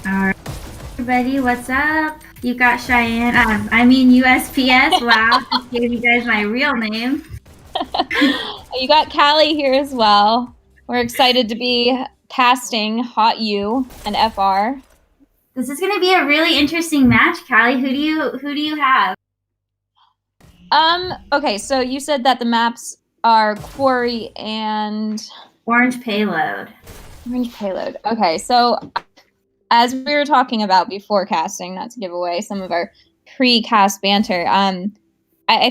All right, everybody, what's up? You got Cheyenne. USPS. Wow, just gave you guys my real name. You got Callie here as well. We're excited to be casting HOTU and FR. This is going to be a really interesting match, Callie. Who do you have? Okay, so you said that the maps are Quarry and Orange Payload. Orange Payload. Okay, so as we were talking about before casting, not to give away some of our pre-cast banter, I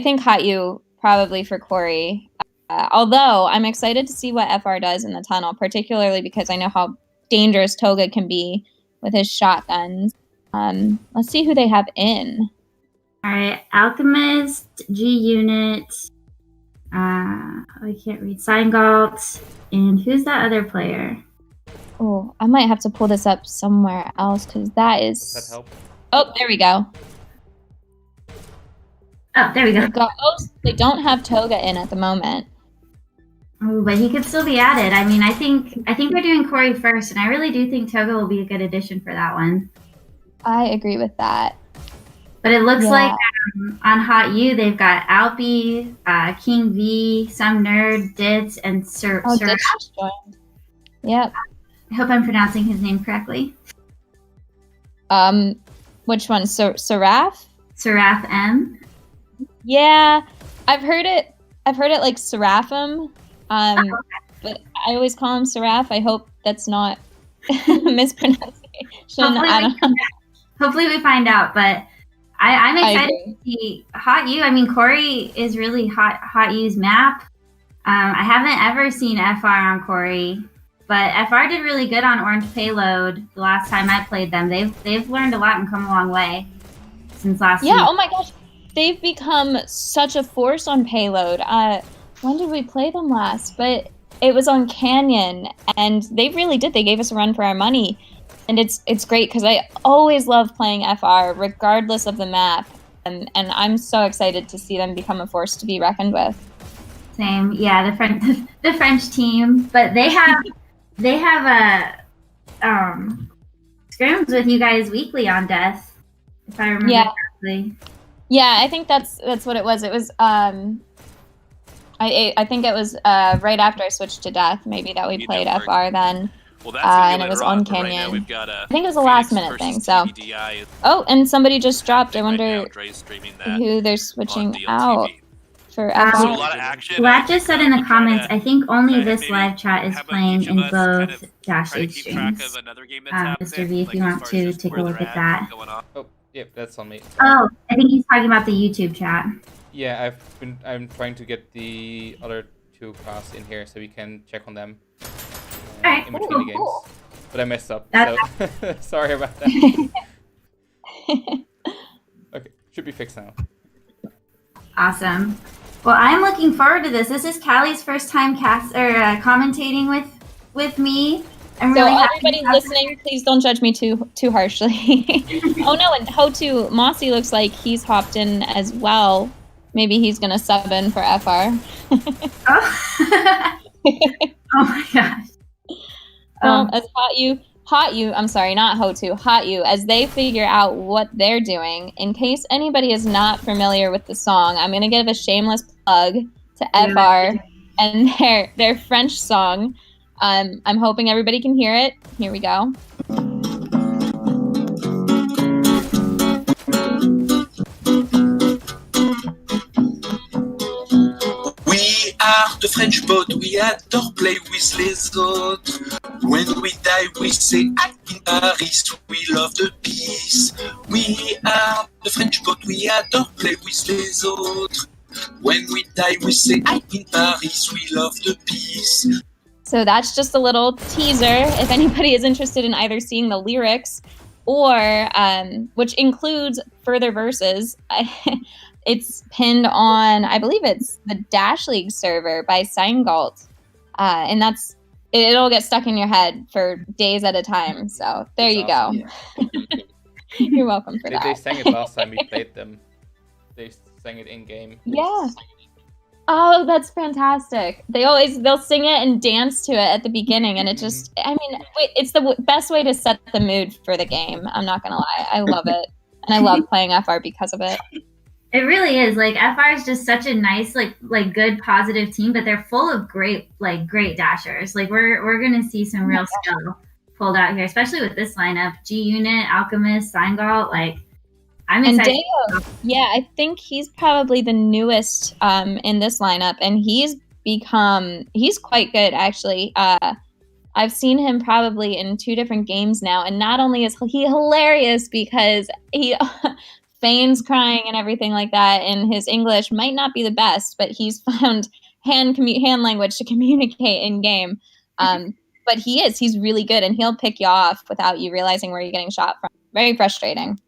think HOTU probably for Quarry. Although I'm excited to see what FR does in the tunnel, particularly because I know how dangerous Toga can be with his shotguns. Let's see who they have in. All right, Alchemist, G Unit. I can't read. Seingalt, and who's that other player? Oh, I might have to pull this up somewhere else because that is. Does that help? Oh, there we go. Oh, there we go. They don't have Toga in at the moment. Oh, but he could still be added. I mean, I think we're doing Corey first, and I really do think Toga will be a good addition for that one. I agree with that. But it looks like on HOTU they've got Alpi, King V, some nerd, Ditz, and Sir. Oh, Ditz just joined. Yep. I hope I'm pronouncing his name correctly. Which one? Seraph? Seraph M. Yeah, I've heard it like Seraphim. But I always call him Seraph. I hope that's not mispronunciation. Hopefully we find out, but I'm excited to see HOTU. I mean, Corey is really HOTU's map. I haven't ever seen FR on Corey, but FR did really good on Orange Payload the last time I played them. They've learned a lot and come a long way since last week. Yeah, oh my gosh. They've become such a force on Payload. When did we play them last? But it was on Canyon, and they really did. They gave us a run for our money. And it's great because I always love playing FR regardless of the map. And I'm so excited to see them become a force to be reckoned with. Same. Yeah, the French team. But they have scrims with you guys weekly on Death, if I remember correctly. Yeah, I think that's what it was. It was I think it was right after I switched to Death, maybe that we played FR then. Well, that's and it was on Canyon. Right now, I think it was a last minute thing. So. Oh, and somebody just dropped. I wonder who they're switching out for FR. So a lot of action. Vlad just said in the comments, I think only this live chat is playing in both Dash 8 streams. Mr. V, if you want to take a look at that. Oh, yep, that's on me. Oh, I think he's talking about the YouTube chat. Yeah, I'm trying to get the other two casts in here so we can check on them in between the games. But I messed up, so sorry about that. Okay, should be fixed now. Awesome. Well, I'm looking forward to this. This is Callie's first time commentating with me. I'm really happy. Everybody listening, please don't judge me too harshly. Oh no, and HOTU Mossy looks like he's hopped in as well. Maybe he's gonna sub in for FR. Oh. Oh my gosh. Well, as HOTU, I'm sorry, not HOTU, HOTU, as they figure out what they're doing, in case anybody is not familiar with the song, I'm gonna give a shameless plug to FR and their French song. I'm hoping everybody can hear it. Here we go. We are the French boat, we adore play with les autres. When we die, we say, in Paris, we love the peace. We are the French boat, we adore play with les autres. When we die, we say, in Paris, we love the peace. So that's just a little teaser. If anybody is interested in either seeing the lyrics or, which includes further verses, it's pinned on, I believe it's the Dash League server by Seingalt. And it'll get stuck in your head for days at a time. So there you go. Yeah. You're welcome for that. They sang it last time we played them. They sang it in game. Yeah. Oh, that's fantastic. They'll sing it and dance to it at the beginning, and it just, I mean, it's the best way to set the mood for the game. I'm not gonna lie. I love it. And I love playing FR because of it. It really is. Like FR is just such a nice, like good positive team, but they're full of great dashers. Like we're gonna see some real skill pulled out here, especially with this lineup. G Unit, Alchemist, Seingalt, like I'm excited. And Deo, yeah, I think he's probably the newest in this lineup, and he's quite good actually. I've seen him probably in 2 different games now, and not only is he hilarious because he feigns crying and everything like that, and his English might not be the best, but he's found hand language to communicate in game. But he's really good, and he'll pick you off without you realizing where you're getting shot from. Very frustrating.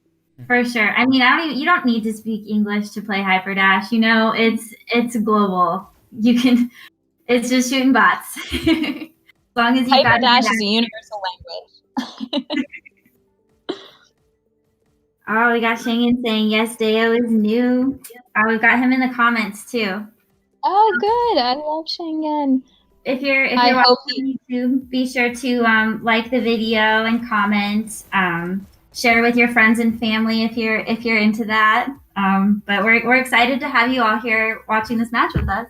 For sure. I mean, you don't need to speak English to play Hyperdash. You know, it's global. It's just shooting bots. As long as you Hyperdash is a universal language. Oh, we got Shangen saying yes, Deo is new. Oh, we've got him in the comments too. Oh, good. I love Shangen. If you're watching YouTube, be sure to like the video and comment. Share with your friends and family if you're into that. But we're excited to have you all here watching this match with us.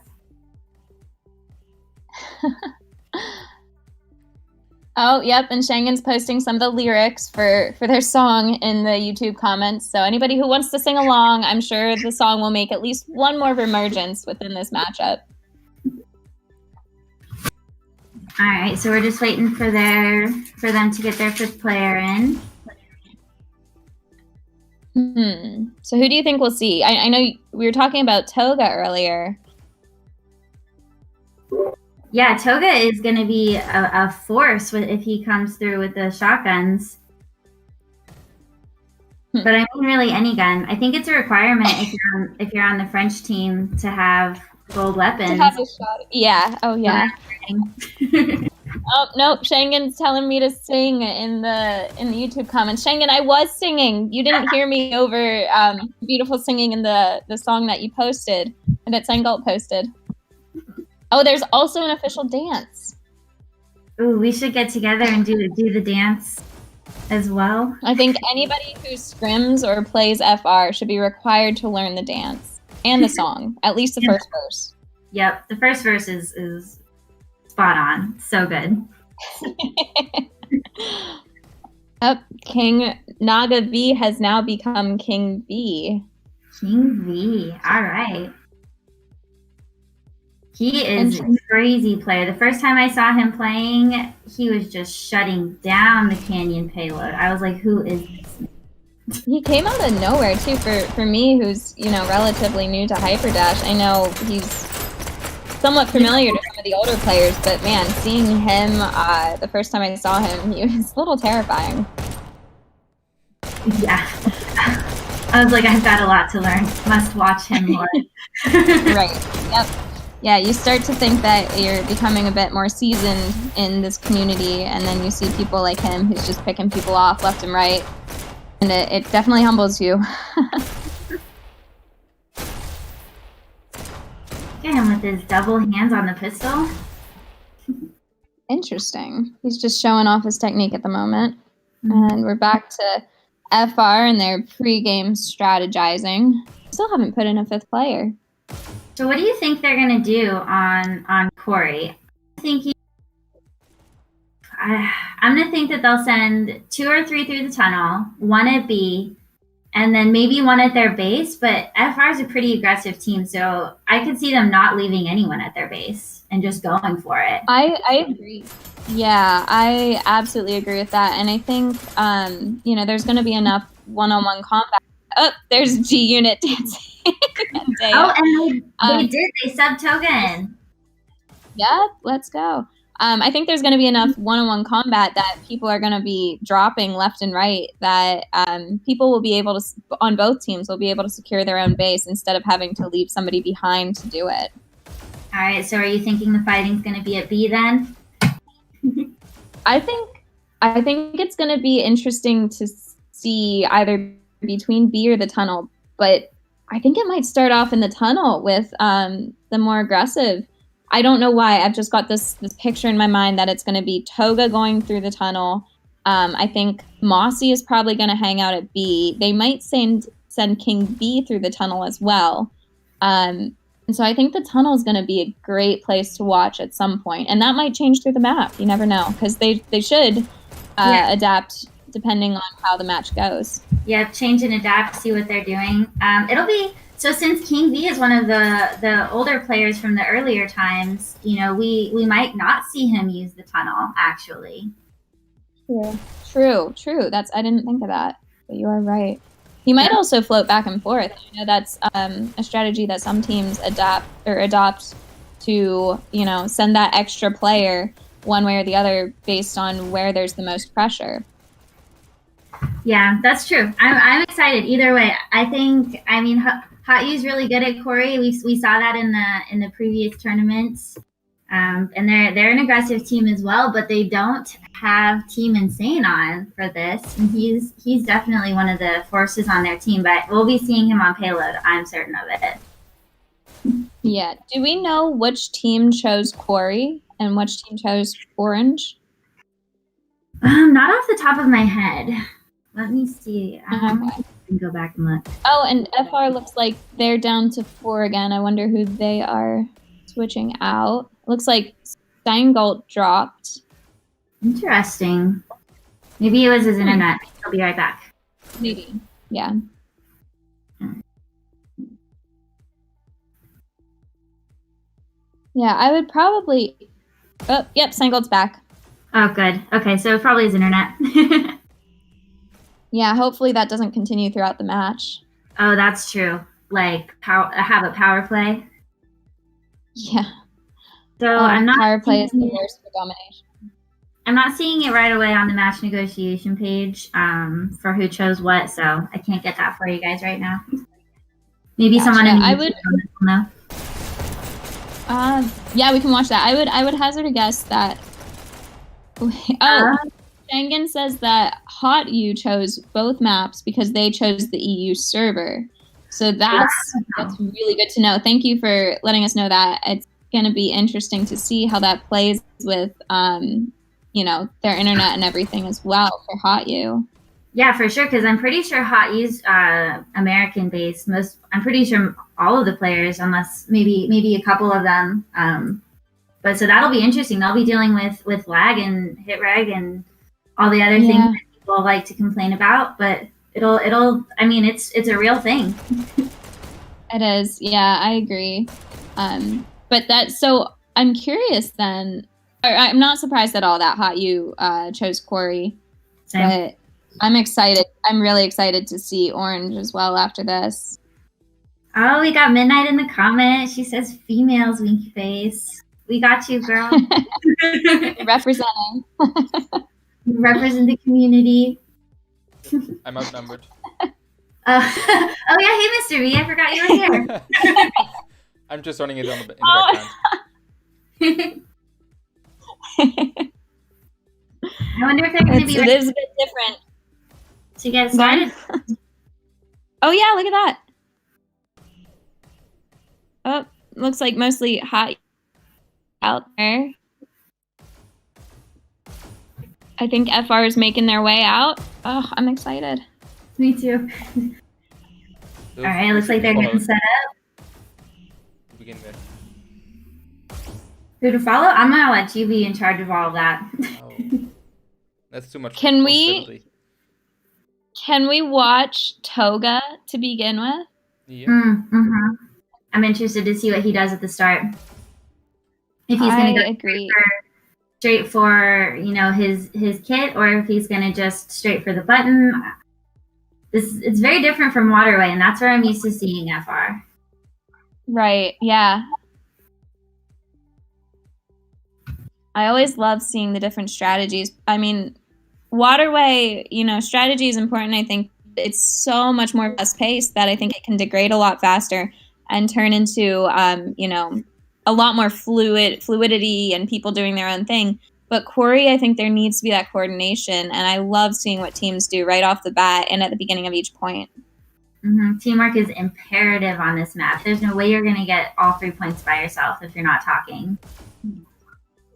Oh, yep, and Shangen's posting some of the lyrics for their song in the YouTube comments. So anybody who wants to sing along, I'm sure the song will make at least one more reemergence within this matchup. All right, so we're just waiting for them to get their 5th player in. So who do you think we'll see? I know we were talking about Toga earlier. Yeah, Toga is going to be a force if he comes through with the shotguns. But I mean, really, any gun. I think it's a requirement if you're on the French team to have gold weapons. To have a shot. Yeah. Oh, yeah. Oh no, Shangen's telling me to sing in the YouTube comments. Shangen, I was singing. You didn't hear me over beautiful singing in the song that you posted and that Seingalt posted. Oh, there's also an official dance. Ooh, we should get together and do the dance as well. I think anybody who scrims or plays FR should be required to learn the dance and the song, at least the first verse. Yep, the first verse is spot on. So good. King Naga V has now become King V. King V. All right. He is a crazy player. The first time I saw him playing, he was just shutting down the Canyon payload. I was like, who is this? He came out of nowhere, too, for me, who's, relatively new to Hyperdash. I know he's somewhat familiar to some of the older players, but man, seeing him the first time I saw him, he was a little terrifying. Yeah. I was like, I've got a lot to learn. Must watch him more. Right. Yep. Yeah, you start to think that you're becoming a bit more seasoned in this community, and then you see people like him who's just picking people off left and right, and it definitely humbles you. Get him with his double hands on the pistol. Interesting. He's just showing off his technique at the moment. And we're back to FR and their pre-game strategizing. Still haven't put in a 5th player. So what do you think they're going to do on Corey? I'm going to think that they'll send 2 or 3 through the tunnel, 1 at B, and then maybe 1 at their base. But FR is a pretty aggressive team, so I could see them not leaving anyone at their base and just going for it. I agree. Yeah, I absolutely agree with that. And I think, there's going to be enough one-on-one combat. Oh, there's G Unit dancing. And they did. They subbed Toga in. Yeah, let's go. I think there's going to be enough one-on-one combat that people are going to be dropping left and right, that people will be able to, on both teams, will be able to secure their own base instead of having to leave somebody behind to do it. All right, so are you thinking the fighting's going to be at B then? I think it's going to be interesting to see either between B or the tunnel, but I think it might start off in the tunnel with the more aggressive. I don't know why. I've just got this picture in my mind that it's going to be Toga going through the tunnel. I think Mossy is probably going to hang out at B. They might send King B through the tunnel as well. And so I think the tunnel is going to be a great place to watch at some point. And that might change through the map. You never know, because they should adapt depending on how the match goes. Yeah, change and adapt, see what they're doing. It'll be... So since King B is one of the older players from the earlier times, we might not see him use the tunnel, actually. True. I didn't think of that, but you are right. He might also float back and forth. That's a strategy that some teams adopt to, send that extra player one way or the other based on where there's the most pressure. Yeah, that's true. I'm excited either way. HOTU's really good at Corey. We saw that in the previous tournaments. And they're an aggressive team as well, but they don't have Team Insane on for this. And he's definitely one of the forces on their team, but we'll be seeing him on payload, I'm certain of it. Yeah. Do we know which team chose Corey and which team chose Orange? Not off the top of my head. Let me see. Okay. Go back and look. Oh, and FR looks like they're down to 4 again. I wonder who they are switching out. Looks like Steingalt dropped. Interesting. Maybe it was his internet. I'll be right back. Maybe. Yeah. Yeah, I would probably... Oh, yep, Steingalt's back. Oh, good. Okay, so probably his internet. Yeah, hopefully that doesn't continue throughout the match. Oh, that's true. Like, have a power play. Yeah. So I'm not power play is the worst for domination. I'm not seeing it right away on the match negotiation page for who chose what, so I can't get that for you guys right now. Maybe someone in the would know. Yeah, we can watch that. I would hazard a guess that. Shangan says that HOTU chose both maps because they chose the EU server. So that's really good to know. Thank you for letting us know that. It's going to be interesting to see how that plays with, their internet and everything as well for HOTU. Yeah, for sure, because I'm pretty sure HOTU's American-based. I'm pretty sure all of the players, unless maybe a couple of them. But so that'll be interesting. They'll be dealing with lag and hit reg and all the other things that people like to complain about, but it's a real thing. It is. Yeah, I agree. So I'm curious then, or I'm not surprised at all that HOTU chose Corey, but I'm excited. I'm really excited to see Orange as well after this. Oh, we got Midnight in the comment. She says females wink face. We got you, girl. Representing. Represent the community. I'm outnumbered. Oh yeah, hey Mr. V, I forgot you were here. I'm just running it in the background. I wonder if they're going to be ready. It is a bit different to get started. Oh yeah, look at that. Oh, looks like mostly hot out there. I think FR is making their way out. Oh, I'm excited. Me too. All right, looks like they're getting set up. Begin with. Who to follow? I'm gonna let you be in charge of all of that. Oh, that's too much. Can we watch Toga to begin with? Yeah. Mm-hmm. I'm interested to see what he does at the start. If he's gonna go straight for his kit, or if he's gonna just straight for the button. It's very different from Waterway, and that's where I'm used to seeing FR. Right. Yeah. I always love seeing the different strategies. I mean, Waterway, strategy is important. I think it's so much more fast-paced that I think it can degrade a lot faster and turn into, a lot more fluidity and people doing their own thing. But Corey, I think there needs to be that coordination, and I love seeing what teams do right off the bat and at the beginning of each point. Teamwork is imperative on this map. There's no way you're going to get all 3 points by yourself if you're not talking.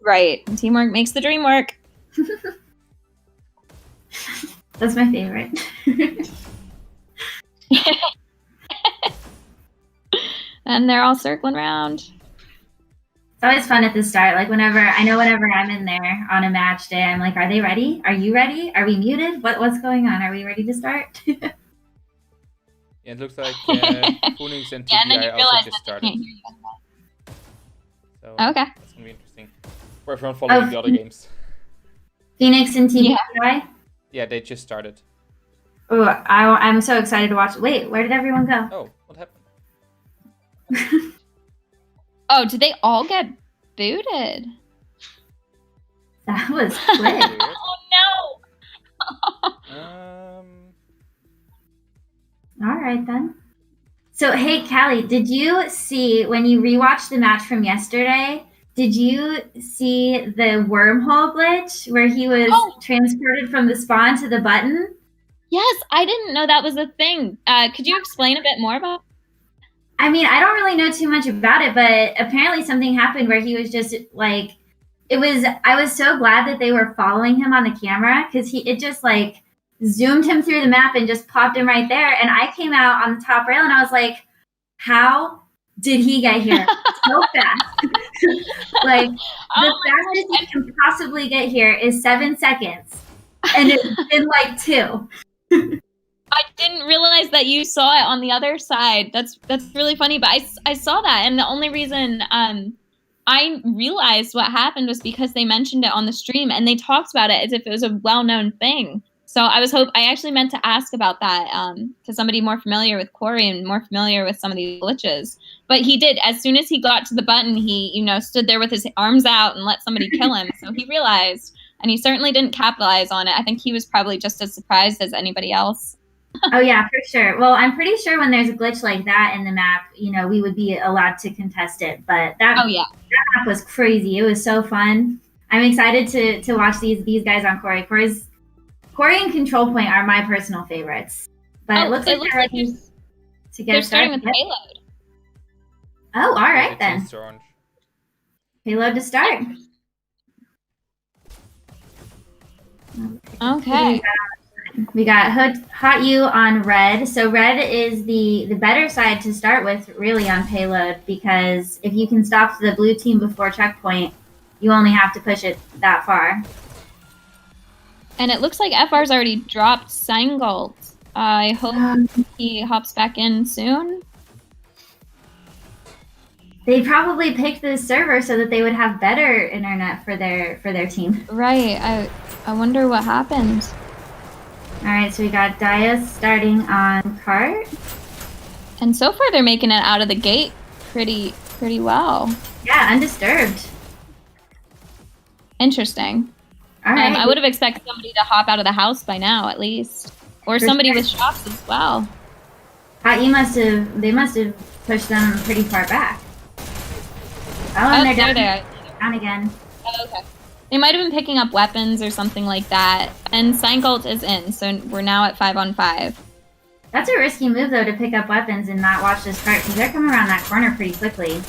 Right. Teamwork makes the dream work. That's my favorite. And they're all circling around. It's always fun at the start. Like whenever I'm in there on a match day, I'm like, are they ready? Are you ready? Are we muted? What's going on? Are we ready to start? Yeah, it looks like Phoenix and TPI also just started. So okay. That's gonna be interesting. For everyone following the other games. Phoenix and TPI? Yeah, they just started. Oh, I'm so excited to watch. Wait, where did everyone go? Oh, what happened? Oh, did they all get booted? That was quick. Oh no! All right then. So hey, Callie, did you see when you rewatched the match from yesterday? Did you see the wormhole glitch where he was transported from the spawn to the button? Yes, I didn't know that was a thing. Could you explain a bit more about it? I mean, I don't really know too much about it, but apparently something happened where he was just like, I was so glad that they were following him on the camera because it just like zoomed him through the map and just popped him right there. And I came out on the top rail and I was like, how did he get here so fast? Like the fastest he can possibly get here is 7 seconds. And it's been like 2. I didn't realize that you saw it on the other side. That's really funny, but I saw that, and the only reason I realized what happened was because they mentioned it on the stream, and they talked about it as if it was a well-known thing. So I actually meant to ask about that to somebody more familiar with Corey and more familiar with some of these glitches. But he did. As soon as he got to the button, he stood there with his arms out and let somebody kill him. So he realized, and he certainly didn't capitalize on it. I think he was probably just as surprised as anybody else. Oh yeah, for sure. Well, I'm pretty sure when there's a glitch like that in the map, we would be allowed to contest it. But that map was crazy. It was so fun. I'm excited to watch these guys on Corey. Corey and Control Point are my personal favorites. But it looks like they're ready to get starting with payload. Oh, all right then. Payload to start. Okay. We got HOTU on red. So red is the better side to start with, really, on payload, because if you can stop the blue team before checkpoint, you only have to push it that far. And it looks like FR's already dropped Seingold. I hope he hops back in soon. They probably picked this server so that they would have better internet for their team. Right. I wonder what happened. All right, so we got Dias starting on cart. And so far they're making it out of the gate pretty well. Yeah, undisturbed. Interesting. All right. I would have expected somebody to hop out of the house by now, at least. Or somebody with shots as well. They must have pushed them pretty far back. Oh, and they're down again. Oh, okay. They might have been picking up weapons or something like that. And Seingold is in, so we're now at 5-on-5. That's a risky move, though, to pick up weapons and not watch this cart, because they're coming around that corner pretty quickly.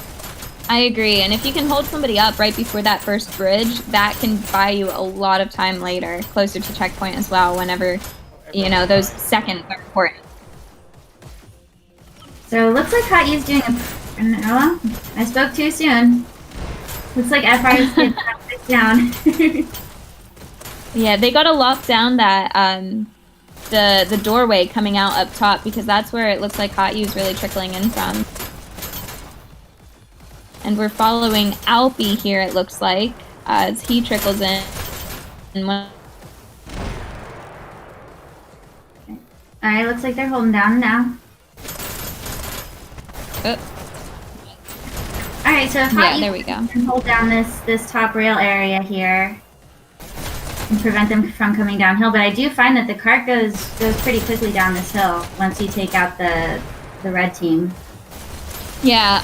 I agree, and if you can hold somebody up right before that first bridge, that can buy you a lot of time later, closer to checkpoint as well, whenever, those seconds are important. So it looks like HOTU's doing hello? I spoke too soon. Looks like FR is getting down. Yeah, they gotta lock down that the doorway coming out up top, because that's where it looks like HOTU's really trickling in from. And we're following Alpi here, it looks like, as he trickles in. Alright, looks like they're holding down now. Alright, so if there we go. Can hold down this top rail area here and prevent them from coming downhill, but I do find that the cart goes pretty quickly down this hill once you take out the red team. Yeah,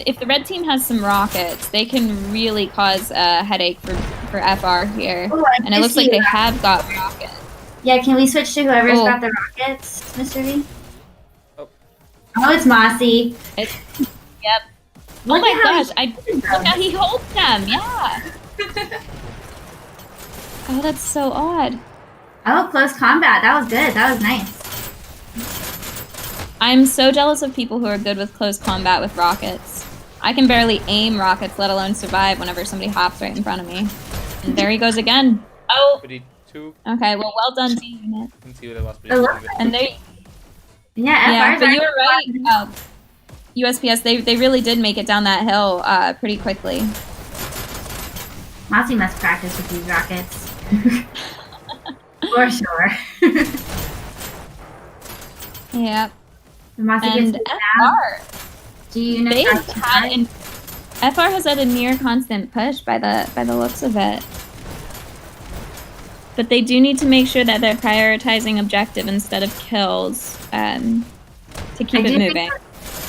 if the red team has some rockets, they can really cause a headache for FR here. Ooh, and it looks like they have got rockets. Yeah, can we switch to whoever's got the rockets, Mr. V? Oh, it's Mossy. Yep. Oh Look my at how gosh! Look how he holds them. Yeah. Oh, that's so odd. Oh, close combat. That was good. That was nice. I'm so jealous of people who are good with close combat with rockets. I can barely aim rockets, let alone survive whenever somebody hops right in front of me. And there he goes again. Oh. Okay, well done, D unit. And they. Yeah, but you were right. USPS, they really did make it down that hill pretty quickly. Mossy must practice with these rockets. For sure. Yeah. Mossy And gets FR. FR has had a near constant push by the looks of it. But they do need to make sure that they're prioritizing objective instead of kills to keep it moving.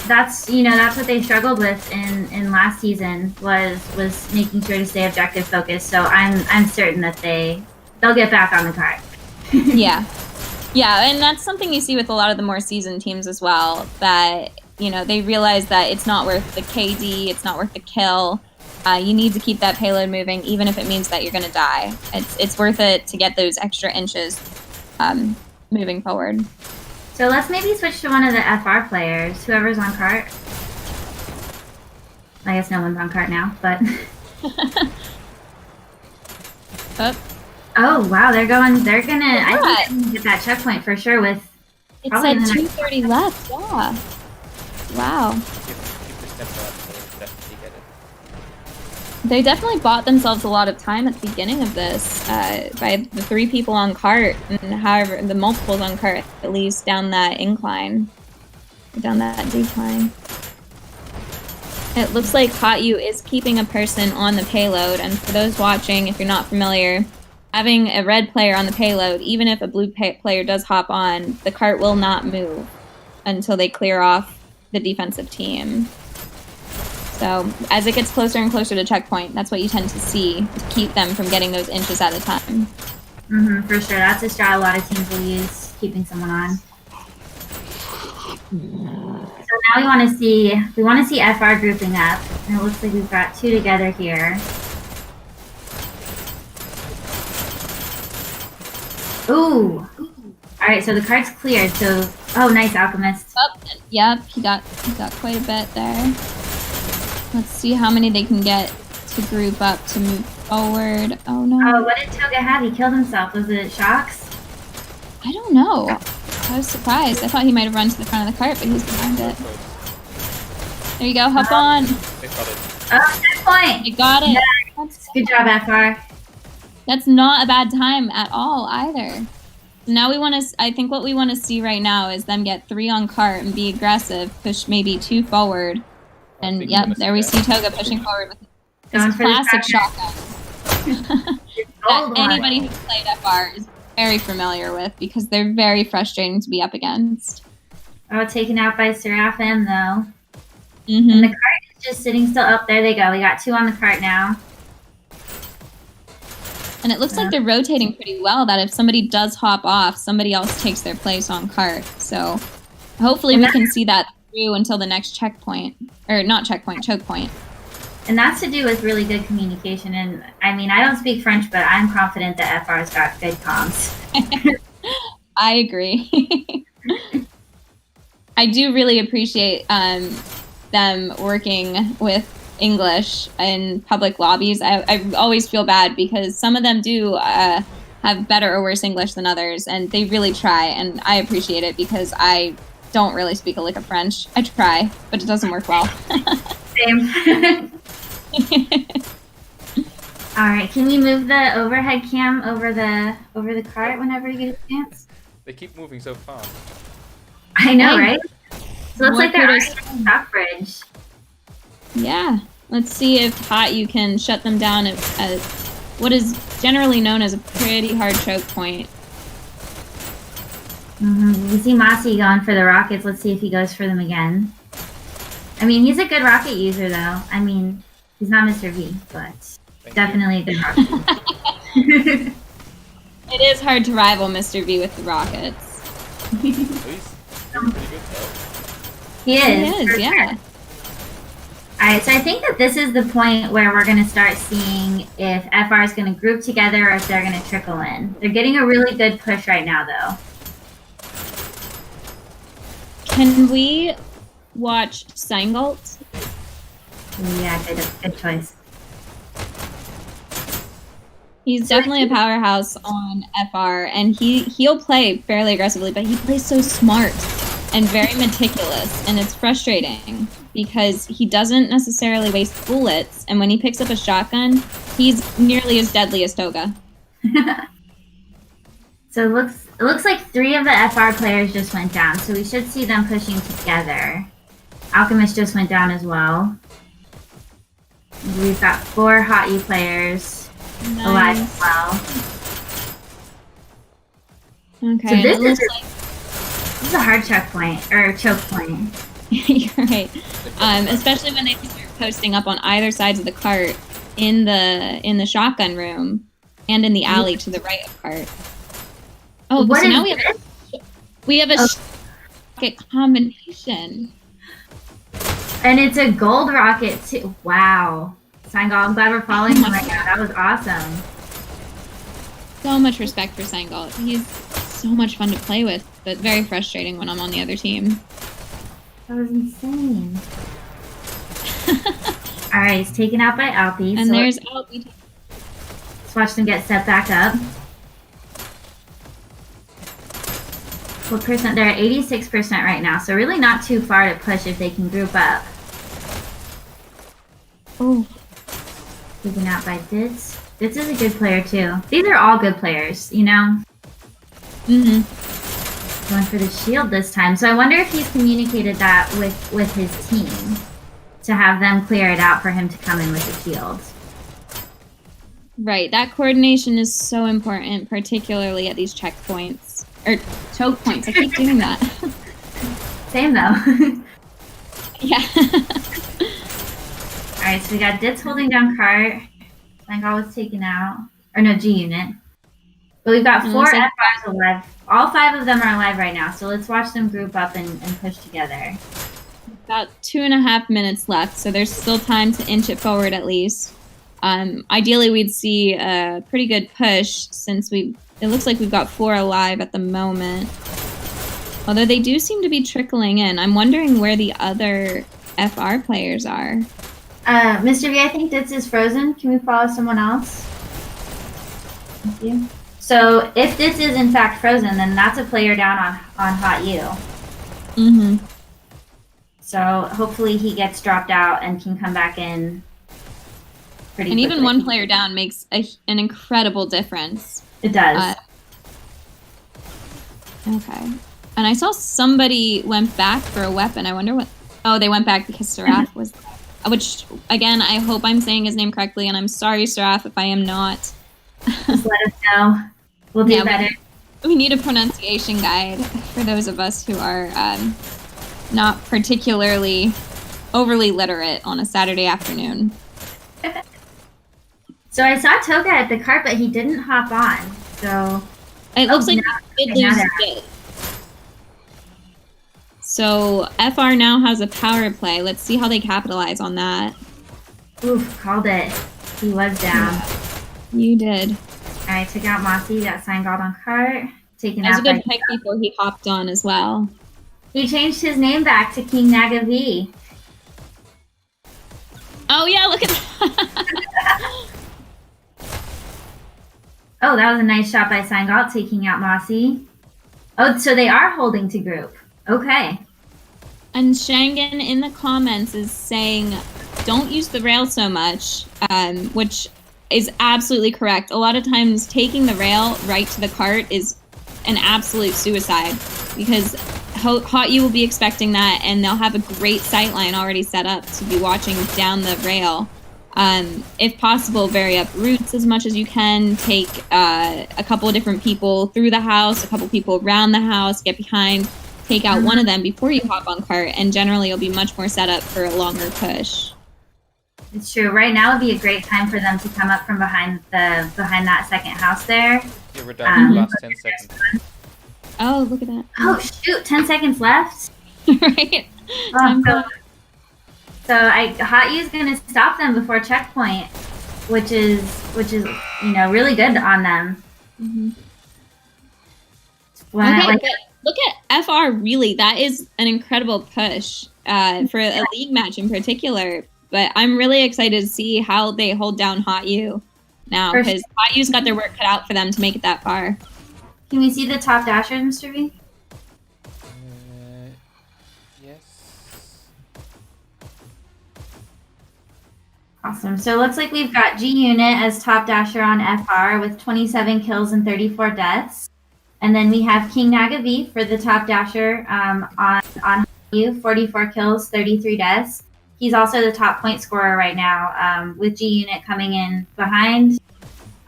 That's what they struggled with in last season was making sure to stay objective focused. So I'm certain that they'll get back on the cart. Yeah, and that's something you see with a lot of the more seasoned teams as well. That they realize that it's not worth the KD, it's not worth the kill. You need to keep that payload moving, even if it means that you're going to die. It's worth it to get those extra inches moving forward. So let's maybe switch to one of the FR players, whoever's on cart. I guess no one's on cart now, but... Oh, wow, they're gonna... I think they're gonna get that checkpoint for sure with... It said 2:30 left, yeah. Wow. They definitely bought themselves a lot of time at the beginning of this by the 3 people on cart, and however the multiples on cart, at least down that incline, down that decline. It looks like HOTU is keeping a person on the payload, and for those watching, if you're not familiar, having a red player on the payload, even if a blue player does hop on, the cart will not move until they clear off the defensive team. So as it gets closer and closer to checkpoint, that's what you tend to see to keep them from getting those inches at a time. For sure. That's a strat a lot of teams will use, keeping someone on. So now we want to see FR grouping up, and it looks like we've got 2 together here. Ooh. All right, so the cart's cleared. So nice, Alchemist. Yep, he got quite a bit there. Let's see how many they can get to group up to move forward. Oh no. Oh, what did Toga have? He killed himself. Was it shocks? I don't know. I was surprised. I thought he might have run to the front of the cart, but he's behind it. There you go. Hop on. Oh, good point. You got it. Nice. Good job, FR. That's not a bad time at all either. Now I think what we want to see right now is them get 3 on cart and be aggressive, push maybe 2 forward. And yep, there we see Toga pushing forward with his classic shotgun. That anybody who's played FR is very familiar with, because they're very frustrating to be up against. Oh, taken out by Seraphim though. And the cart is just sitting still. Up there they go. We got 2 on the cart now. And it looks like they're rotating pretty well, that if somebody does hop off, somebody else takes their place on cart. So hopefully we can see that through until the next checkpoint. Or not checkpoint, choke point. And that's to do with really good communication. And I mean, I don't speak French, but I'm confident that FR's got good comms. I agree. I do really appreciate them working with English in public lobbies. I always feel bad because some of them do have better or worse English than others, and they really try, and I appreciate it because I don't really speak a lick of French. I try, but it doesn't work well. Same. All right, can we move the overhead cam over the cart whenever you get a chance? They keep moving so fast. I know, right? So it looks like they're already on the top bridge. Yeah, let's see if HOTU can shut them down at what is generally known as a pretty hard choke point. We see Mossy going for the rockets. Let's see if he goes for them again. I mean, he's a good rocket user, though. I mean, he's not Mr. V, but definitely a good rocket user. It is hard to rival Mr. V with the rockets. He is. He is, yeah. All right, so I think that this is the point where we're going to start seeing if FR is going to group together or if they're going to trickle in. They're getting a really good push right now, though. Can we watch Seingalt? Yeah, good choice. He's definitely a powerhouse on FR, and he'll play fairly aggressively, but he plays so smart and very meticulous, and it's frustrating because he doesn't necessarily waste bullets, and when he picks up a shotgun, he's nearly as deadly as Toga. So it looks like 3 of the FR players just went down, so we should see them pushing together. Alchemist just went down as well. We've got 4 HOTU players alive as well. Okay, so this is a hard checkpoint, or choke point. You're right. Especially when they start posting up on either sides of the cart in the shotgun room and in the alley to the right of cart. Oh, so now we have a rocket combination. And it's a gold rocket too. Wow. Seingalt, I'm glad we're following him right now. That was awesome. So much respect for Seingalt. He's so much fun to play with, but very frustrating when I'm on the other team. That was insane. Alright, he's taken out by Alpi. And so there's Alpi. Let's watch them get set back up. What percent? They're at 86% right now, so really not too far to push if they can group up. Oh. Taken out by Ditz. Ditz is a good player too. These are all good players, you know? Mm-hmm. Going for the shield this time. So I wonder if he's communicated that with his team to have them clear it out for him to come in with the shield. Right, that coordination is so important, particularly at these checkpoints. Or choke points. I keep doing that. Same though. Yeah. Alright, so we got Ditz holding down cart. Seingalt was taken out. Or no, G unit. But we've got 4 FRs alive. All 5 of them are alive right now, so let's watch them group up and push together. About 2.5 minutes left, so there's still time to inch it forward at least. Ideally, we'd see a pretty good push since it looks like we've got 4 alive at the moment. Although they do seem to be trickling in. I'm wondering where the other FR players are. Mr. V, I think Ditz is frozen. Can we follow someone else? Thank you. So if Ditz is in fact frozen, then that's a player down on HOTU. Mm-hmm. So hopefully he gets dropped out and can come back in pretty quickly. Even 1 player down makes an incredible difference. It does. Okay. And I saw somebody went back for a weapon. I wonder what... Oh, they went back because Seraph was... Which, again, I hope I'm saying his name correctly, and I'm sorry, Seraph, if I am not. Just let us know. We'll do better. We need a pronunciation guide for those of us who are not particularly overly literate on a Saturday afternoon. So I saw Toga at the cart, but he didn't hop on. So it looks like he did lose Dit. So FR now has a power play. Let's see how they capitalize on that. Oof, called it. He was down. You did. Alright, took out Mossy, got Seingalt on cart. Taken out. That was a good pick before he hopped on as well. He changed his name back to King Naga V. Oh yeah, look at that. Oh, that was a nice shot by Seingalt, taking out Mossy. Oh, so they are holding to group. Okay. And Shangan in the comments is saying, don't use the rail so much, which is absolutely correct. A lot of times taking the rail right to the cart is an absolute suicide because HOTU will be expecting that and they'll have a great sight line already set up to be watching down the rail. If possible, vary up routes as much as you can. Take a couple of different people through the house, a couple people around the house, get behind, take out one of them before you hop on cart, and generally you'll be much more set up for a longer push. It's true. Right now would be a great time for them to come up from behind that second house there. Yeah, we're down to the last 10 seconds. Oh, look at that. Oh shoot, 10 seconds left? Right? Time so HOTU's gonna stop them before checkpoint, which is really good on them. Mm-hmm. Okay, but look at FR. Really, that is an incredible push for a league match in particular. But I'm really excited to see how they hold down HOTU now, because HOTU's got their work cut out for them to make it that far. Can we see the top dasher, Mr. V? Yes. Awesome. So it looks like we've got G Unit as top dasher on FR with 27 kills and 34 deaths. And then we have King Nagavi for the top dasher on HOTU, 44 kills, 33 deaths. He's also the top point scorer right now, with G Unit coming in behind.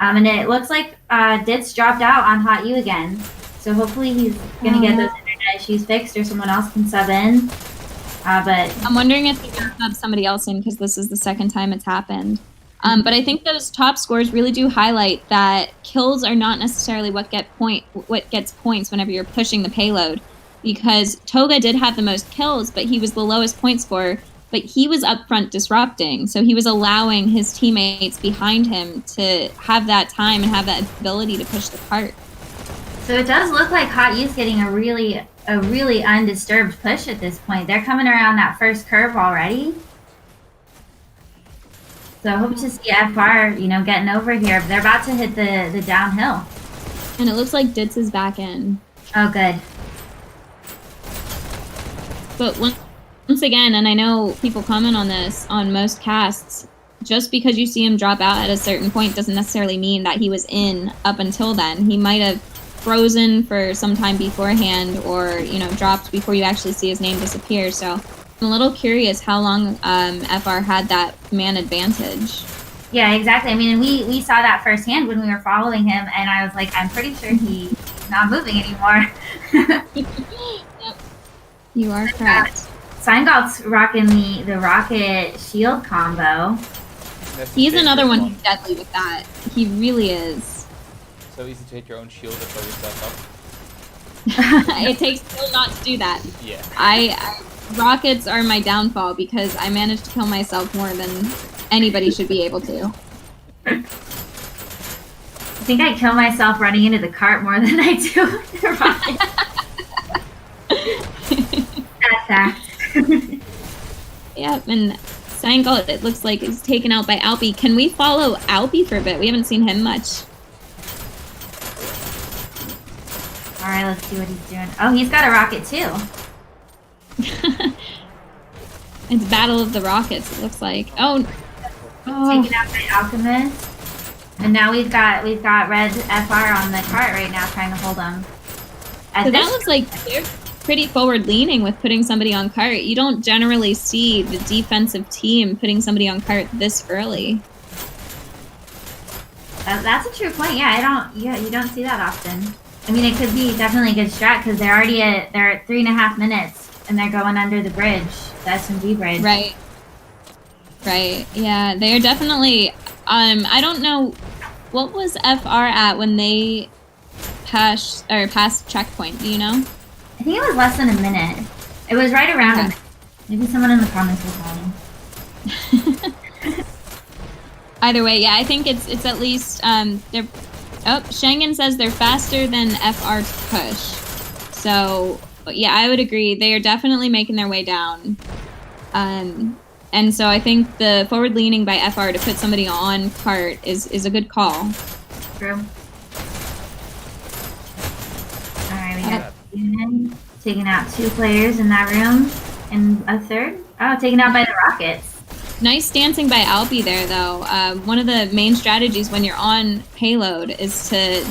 And it looks like Ditz dropped out on HOTU again. So hopefully he's going to get those internet issues fixed, or someone else can sub in. But I'm wondering if they can sub somebody else in, because this is the second time it's happened. But I think those top scores really do highlight that kills are not necessarily what gets points whenever you're pushing the payload. Because Toga did have the most kills, but he was the lowest point scorer. But he was up front disrupting, so he was allowing his teammates behind him to have that time and have that ability to push the cart. So it does look like HOTU's getting a really undisturbed push at this point. They're coming around that first curve already. So I hope to see FR, getting over here. They're about to hit the downhill. And it looks like Ditz is back in. Oh, good. But once again, and I know people comment on this on most casts, just because you see him drop out at a certain point doesn't necessarily mean that he was in up until then. He might have frozen for some time beforehand, or dropped before you actually see his name disappear. So I'm a little curious how long FR had that man advantage. Yeah, exactly. I mean, we saw that firsthand when we were following him, and I was like, I'm pretty sure he's not moving anymore. Yep. You are correct. Seingalt's rocking the rocket shield combo. He's another one who's deadly with that. He really is. So easy to hit your own shield and blow yourself up. It takes skill not to do that. Yeah. Rockets are my downfall, because I managed to kill myself more than anybody should be able to. I think I kill myself running into the cart more than I do the rocket. That's fact. Yep, and Seingalt, it looks like, is taken out by Alpi. Can we follow Alpi for a bit? We haven't seen him much. Alright, let's see what he's doing. Oh, he's got a rocket too. It's Battle of the Rockets, it looks like. Oh. Taken out by Alchemist. And now we've got Red FR on the cart right now, trying to hold him. So that looks like they're pretty forward leaning with putting somebody on cart. You don't generally see the defensive team putting somebody on cart this early. That's a true point. Yeah, you don't see that often. I mean, it could be definitely a good strat, because they're already at 3.5 minutes, and they're going under the bridge, the SMG bridge. Right. Yeah, they are definitely. I don't know, what was FR at when they passed checkpoint? Do you know? I think it was less than a minute. It was right around a minute. Maybe someone in the comments will tell me. Either way, yeah, I think it's at least they're. Oh, Schengen says they're faster than FR's push. So yeah, I would agree. They are definitely making their way down. And so I think the forward leaning by FR to put somebody on cart is a good call. True. Alright, we got Unit taking out 2 players in that room, and a third? Oh, taken out by the Rockets. Nice dancing by Alpi there, though. One of the main strategies when you're on payload is to,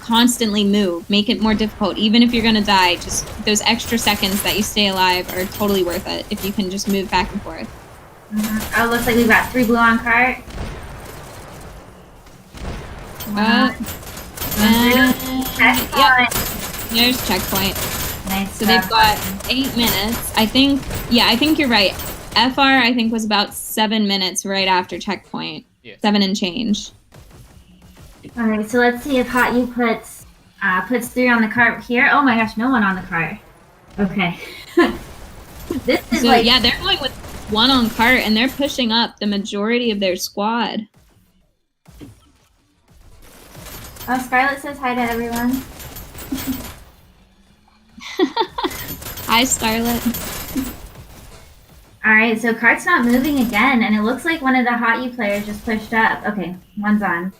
constantly move, make it more difficult. Even if you're going to die, just those extra seconds that you stay alive are totally worth it if you can just move back and forth. Mm-hmm. Oh, looks like we've got 3 blue on cart. Yep. There's checkpoint. Nice. So they've got 8 minutes. I think you're right. FR, I think, was about 7 minutes right after checkpoint. Yeah. 7 and change. All right, so let's see if HOTU puts 3 on the cart here. Oh my gosh, no one on the cart. Okay. This is So like yeah, they're going with one on cart, and they're pushing up the majority of their squad. Oh, Scarlett says hi to everyone. Hi, Scarlett. All right, so cart's not moving again, and it looks like one of the HOTU players just pushed up. Okay, one's on.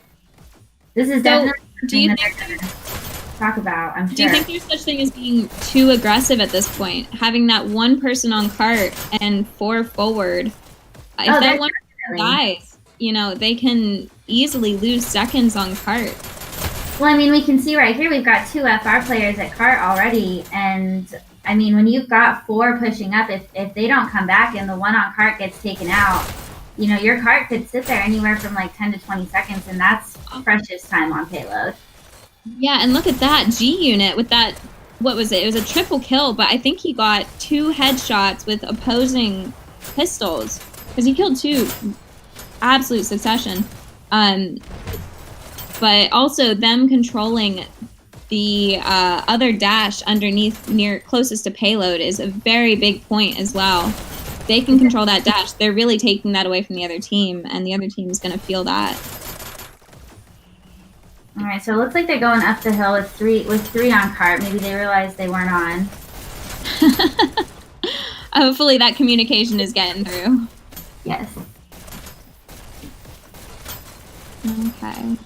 This is definitely something that they're gonna talk about, I'm sure. Do you think there's such thing as being too aggressive at this point? Having that one person on cart and 4 forward. If that one dies, you know, they can easily lose seconds on cart. Well, I mean, we can see right here we've got 2 FR players at cart already, and I mean, when you've got 4 pushing up, if they don't come back and the one on cart gets taken out, you know, your cart could sit there anywhere from like 10 to 20 seconds, and that's precious time on payload. Yeah, and look at that G unit with that, what was it? It was a triple kill, but I think he got 2 headshots with opposing pistols, because he killed 2 absolute succession. But also them controlling the other dash underneath, near closest to payload, is a very big point as well. They can control that dash. They're really taking that away from the other team, and the other team is going to feel that. All right, so it looks like they're going up the hill with three on cart. Maybe they realized they weren't on. Hopefully that communication is getting through. Yes. Okay.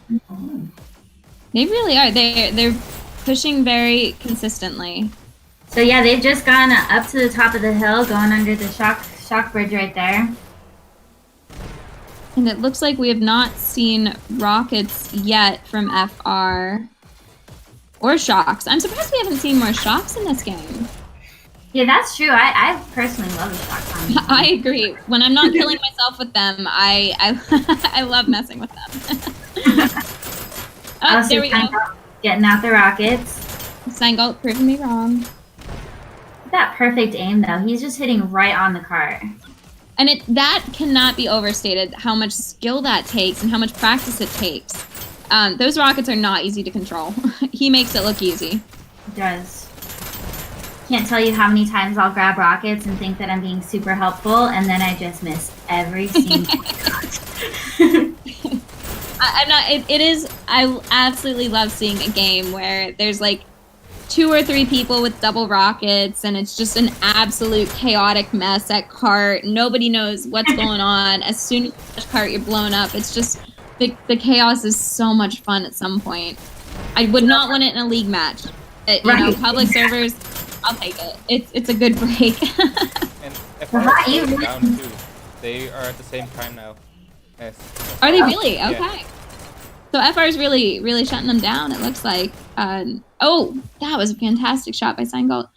They really are. They're pushing very consistently. So yeah, they've just gone up to the top of the hill, going under the shock bridge right there. And it looks like we have not seen rockets yet from FR. Or shocks. I'm surprised we haven't seen more shocks in this game. Yeah, that's true. I personally love the shock comments. I agree. When I'm not killing myself with them, I love messing with them. Oh, there we go. Getting out the rockets. Sangalt proving me wrong. That perfect aim, though. He's just hitting right on the cart. And that cannot be overstated, how much skill that takes and how much practice it takes. Those rockets are not easy to control. He makes it look easy. He does. Can't tell you how many times I'll grab rockets and think that I'm being super helpful, and then I just miss every single shot. I absolutely love seeing a game where there's like 2 or 3 people with double rockets, and it's just an absolute chaotic mess at cart. Nobody knows what's going on. As soon as you touch cart, you're blown up. It's just, the chaos is so much fun at some point. I would not want it in a league match. You know, public servers, I'll take it. It's a good break. And FR is going down too. They are at the same time now. Yes. Are they really? Okay. Yeah. So FR is really, really shutting them down, it looks like. Oh, that was a fantastic shot by Sangalt.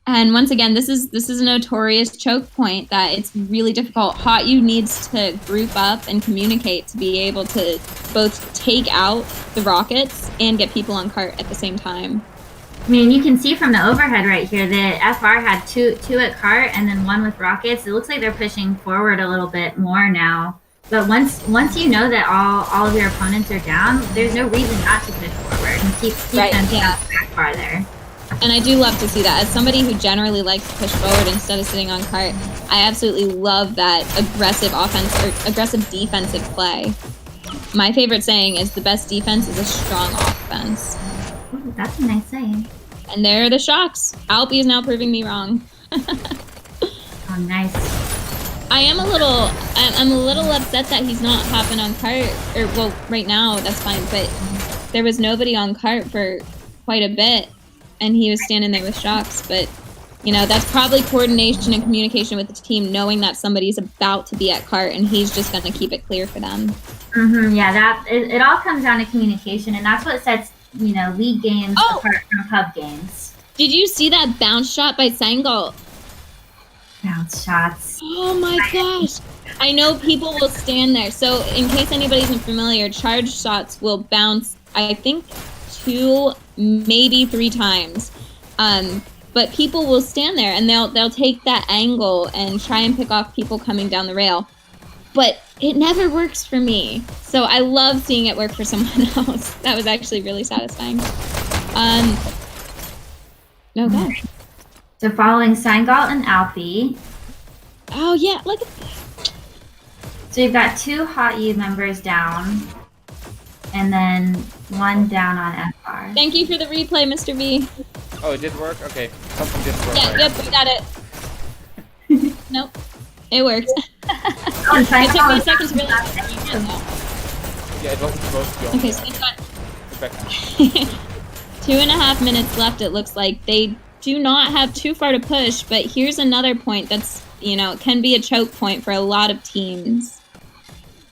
And once again, this is a notorious choke point that it's really difficult. HOTU needs to group up and communicate to be able to both take out the rockets and get people on cart at the same time. I mean, you can see from the overhead right here that FR had two at cart and then 1 with rockets. It looks like they're pushing forward a little bit more now. But once you know that all of your opponents are down, there's no reason not to push forward and keep them back farther. And I do love to see that. As somebody who generally likes to push forward instead of sitting on cart, I absolutely love that aggressive offense or aggressive defensive play. My favorite saying is the best defense is a strong offense. Ooh, that's a nice saying. And there are the shocks. Alpi is now proving me wrong. Oh, nice. I'm a little upset that he's not hopping on cart. Or, well, right now, that's fine. But there was nobody on cart for quite a bit. And he was standing there with shocks. But, you know, that's probably coordination and communication with the team, knowing that somebody's about to be at cart and he's just going to keep it clear for them. Mm-hmm, yeah, it all comes down to communication. And that's what sets, you know, league games apart from pub games. Did you see that bounce shot by Sangalt? Bounce shots. Oh my gosh. I know people will stand there. So in case anybody isn't familiar, charge shots will bounce, I think, 2, maybe 3 times. But people will stand there and they'll take that angle and try and pick off people coming down the rail. But it never works for me. So I love seeing it work for someone else. That was actually really satisfying. Okay. So following Seingalt and Alfie. Oh yeah, look at that. So you've got 2 HOTU members down, and then 1 down on FR. Thank you for the replay, Mr. B. Oh, it did work? Okay. Something didn't work. Yeah, right. yep, we got it. Nope. It worked. Oh, and It took me a Seingalt second to is realize. Yeah, it wasn't supposed to be on. Okay, so we've got Get back now. 2.5 minutes left, it looks like. They do not have too far to push, but here's another point that's, you know, can be a choke point for a lot of teams.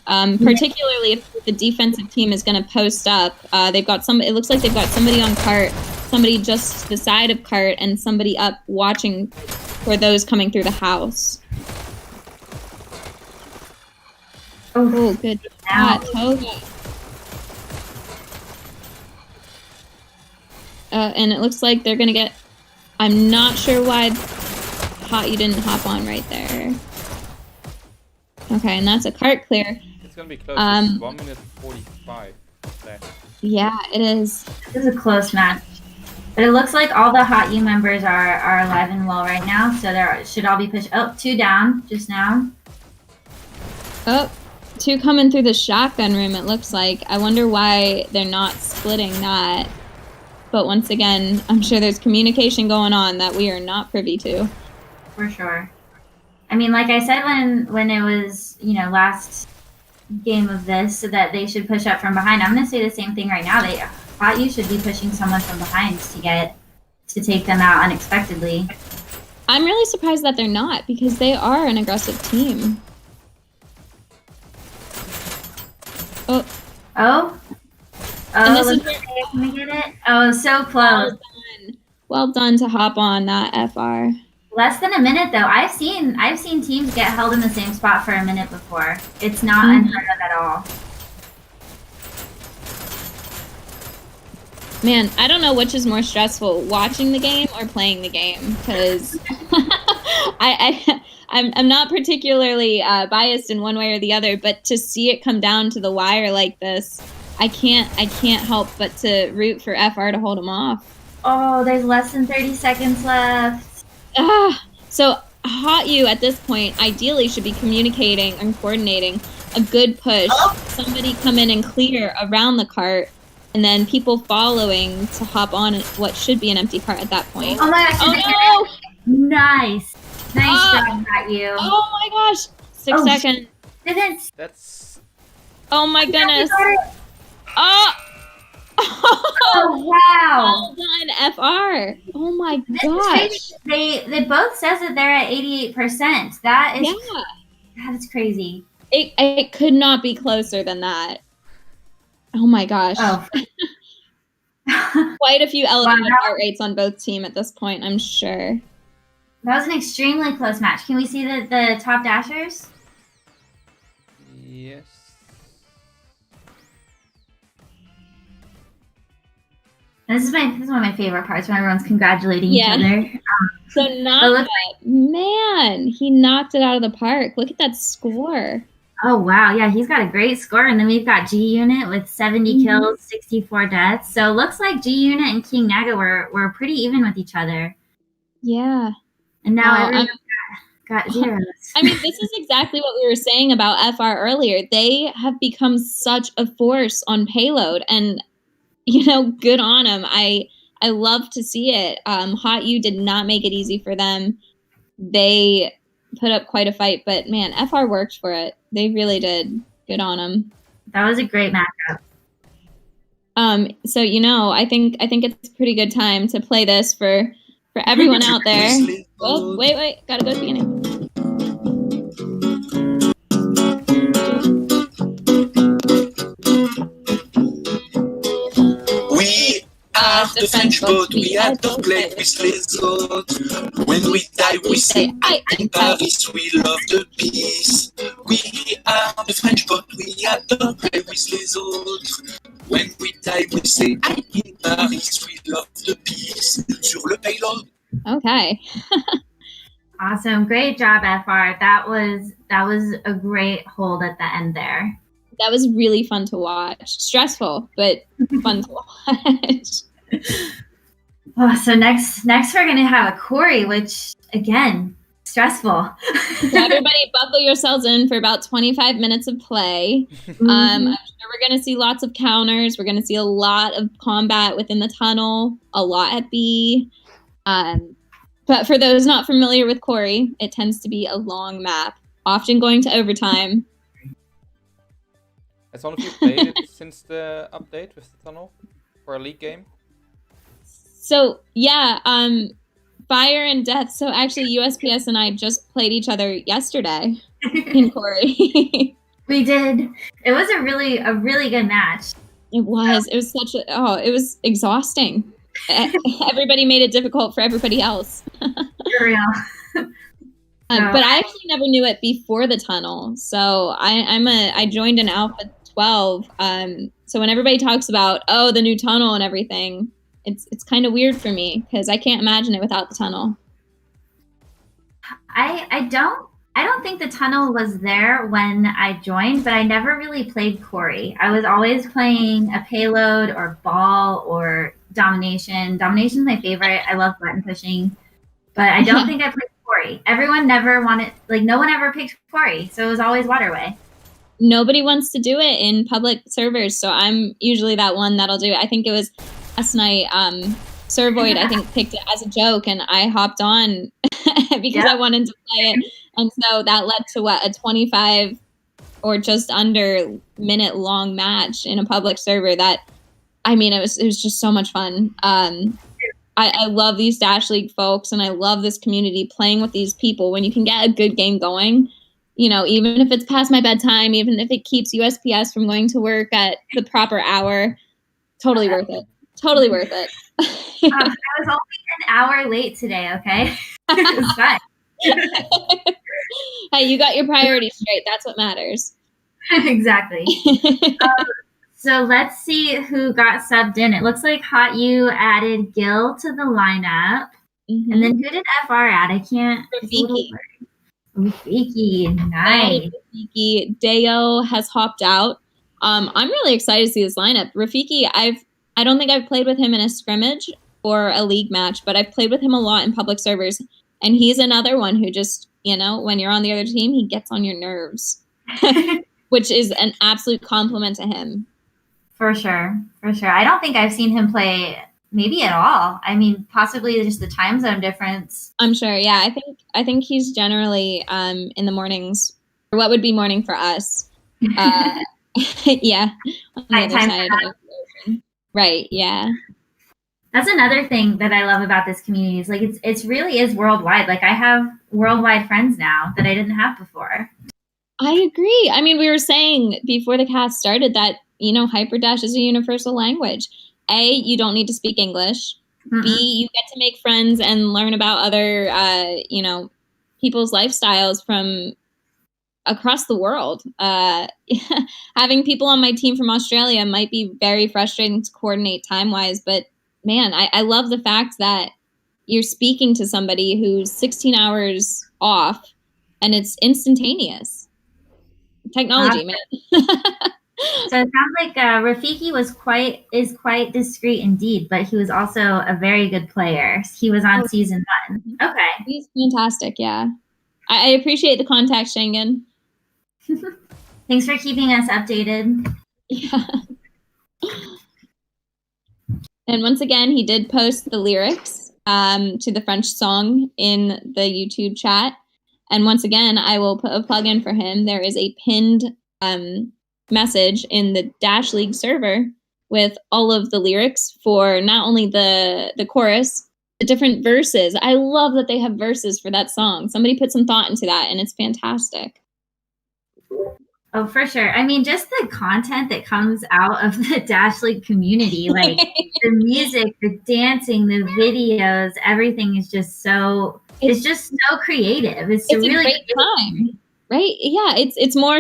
Particularly if the defensive team is going to post up. They've got some. It looks like they've got somebody on cart, somebody just to the side of cart, and somebody up watching for those coming through the house. Oh, good. Toga. And it looks like they're going to get... I'm not sure why HOTU didn't hop on right there. Okay, and that's a cart clear. It's gonna be close. It's 1 minute 45 left. Yeah, it is. This is a close match. But it looks like all the HOTU members are alive and well right now, so there should all be pushed. Oh, 2 down just now. Oh, 2 coming through the shotgun room, it looks like. I wonder why they're not splitting that. But once again, I'm sure there's communication going on that we are not privy to. For sure. I mean, like I said when it was, you know, last game of this, so that they should push up from behind. I'm going to say the same thing right now. HOTU should be pushing someone from behind to take them out unexpectedly. I'm really surprised that they're not, because they are an aggressive team. Oh. Oh? And this Oh, is where, can we get it? Oh, so close. Well done to hop on that FR. Less than a minute though. I've seen teams get held in the same spot for a minute before. It's not unheard of at all. Man, I don't know which is more stressful, watching the game or playing the game, because I'm not particularly biased in one way or the other, but to see it come down to the wire like this, I can't help but to root for FR to hold them off. Oh, there's less than 30 seconds left. So HOTU at this point ideally should be communicating and coordinating a good push. Somebody come in and clear around the cart, and then people following to hop on what should be an empty cart at that point. Oh my gosh! Oh no! Nice job, HOTU. Oh my gosh! 6 seconds. That's. Oh my goodness! Oh wow! Well done, FR. Oh my gosh! They both says that they're at 88%. That is that is crazy. It could not be closer than that. Oh my gosh! Oh. Quite a few elevated heart rates on both teams at this point, I'm sure. That was an extremely close match. Can we see the top dashers? Yes. This is one of my favorite parts when everyone's congratulating each other. So man, he knocked it out of the park. Look at that score. Oh wow, yeah, he's got a great score, and then we've got G Unit with 70 kills, 64 deaths. So it looks like G Unit and King Naga were pretty even with each other. Yeah. And now everyone got zeros. I mean, this is exactly what we were saying about FR earlier. They have become such a force on payload, and you know, good on them. I love to see it. HOTU did not make it easy for them. They put up quite a fight, but man, FR worked for it. They really did. Good on them. That was a great matchup. So you know, I think it's a pretty good time to play this for everyone out there. Oh, wait, gotta go to the beginning. The French boat, we adore play with les autres. When we die, we say, in Paris, we love the peace. We are the French boat, we adore play with les autres. When we die, we say, in Paris, we love the peace. Sur le payload. Okay. Awesome. Great job, FR. That was a great hold at the end there. That was really fun to watch. Stressful, but fun to watch. Oh, so next we're gonna have a Corey, which again, stressful. So everybody buckle yourselves in for about 25 minutes of play. I'm sure we're going to see lots of counters. We're going to see a lot of combat within the tunnel, a lot at B. But for those not familiar with Corey, it tends to be a long map, often going to overtime. Has one of you played it since the update with the tunnel for a league game? So yeah, Fire and Death. So actually, USPS and I just played each other yesterday in Corey. We did. It was a really good match. It was. It was such a. It was exhausting. Everybody made it difficult for everybody else. For real. But I actually never knew it before the tunnel. So I joined in Alpha 12. So when everybody talks about the new tunnel and everything, it's kind of weird for me because I can't imagine it without the tunnel. I don't think the tunnel was there when I joined, but I never really played Corey. I was always playing a payload or ball or domination. Domination's my favorite. I love button pushing, but I don't think I played Corey. Everyone never wanted, no one ever picked Corey, so it was always Waterway. Nobody wants to do it in public servers, so I'm usually that one that'll do it. I think it was last night, Servoid, I think, picked it as a joke, and I hopped on because I wanted to play it. And so that led to a 25 or just under minute long match in a public server that, I mean, it was just so much fun. I love these Dash League folks, and I love this community playing with these people. When you can get a good game going, even if it's past my bedtime, even if it keeps USPS from going to work at the proper hour, totally worth it. Totally worth it. I was only an hour late today, okay? It was fun. Hey, you got your priorities straight. That's what matters. Exactly. So let's see who got subbed in. It looks like HOTU added Gil to the lineup. And then who did FR add? I can't. Rafiki. Nice. Rafiki. Deo has hopped out. I'm really excited to see this lineup. Rafiki, I don't think I've played with him in a scrimmage or a league match, but I've played with him a lot in public servers. And he's another one who just, when you're on the other team, he gets on your nerves, which is an absolute compliment to him. For sure. I don't think I've seen him play maybe at all. I mean, possibly just the time zone difference. I'm sure. Yeah, I think he's generally in the mornings, or what would be morning for us. Yeah, on the other side of the ocean. Right. Yeah. That's another thing that I love about this community is it's really is worldwide. I have worldwide friends now that I didn't have before. I agree. I mean, we were saying before the cast started that, Hyperdash is a universal language. A, you don't need to speak English. B, you get to make friends and learn about other, people's lifestyles from across the world. Having people on my team from Australia might be very frustrating to coordinate time-wise, but man, I love the fact that you're speaking to somebody who's 16 hours off and it's instantaneous. Technology, man. So it sounds like Rafiki is quite discreet indeed, but he was also a very good player. He was on season 1. Okay. He's fantastic, yeah. I appreciate the contact, Schengen. Thanks for keeping us updated. Yeah. And once again, he did post the lyrics to the French song in the YouTube chat. And once again, I will put a plug in for him. There is a pinned message in the Dash League server with all of the lyrics for not only the chorus, the different verses. I love that they have verses for that song. Somebody put some thought into that, and it's fantastic. Oh, for sure. I mean, just the content that comes out of the Dash League community, the music, the dancing, the videos, everything is just so creative. It's a really great time, right? Yeah, it's more,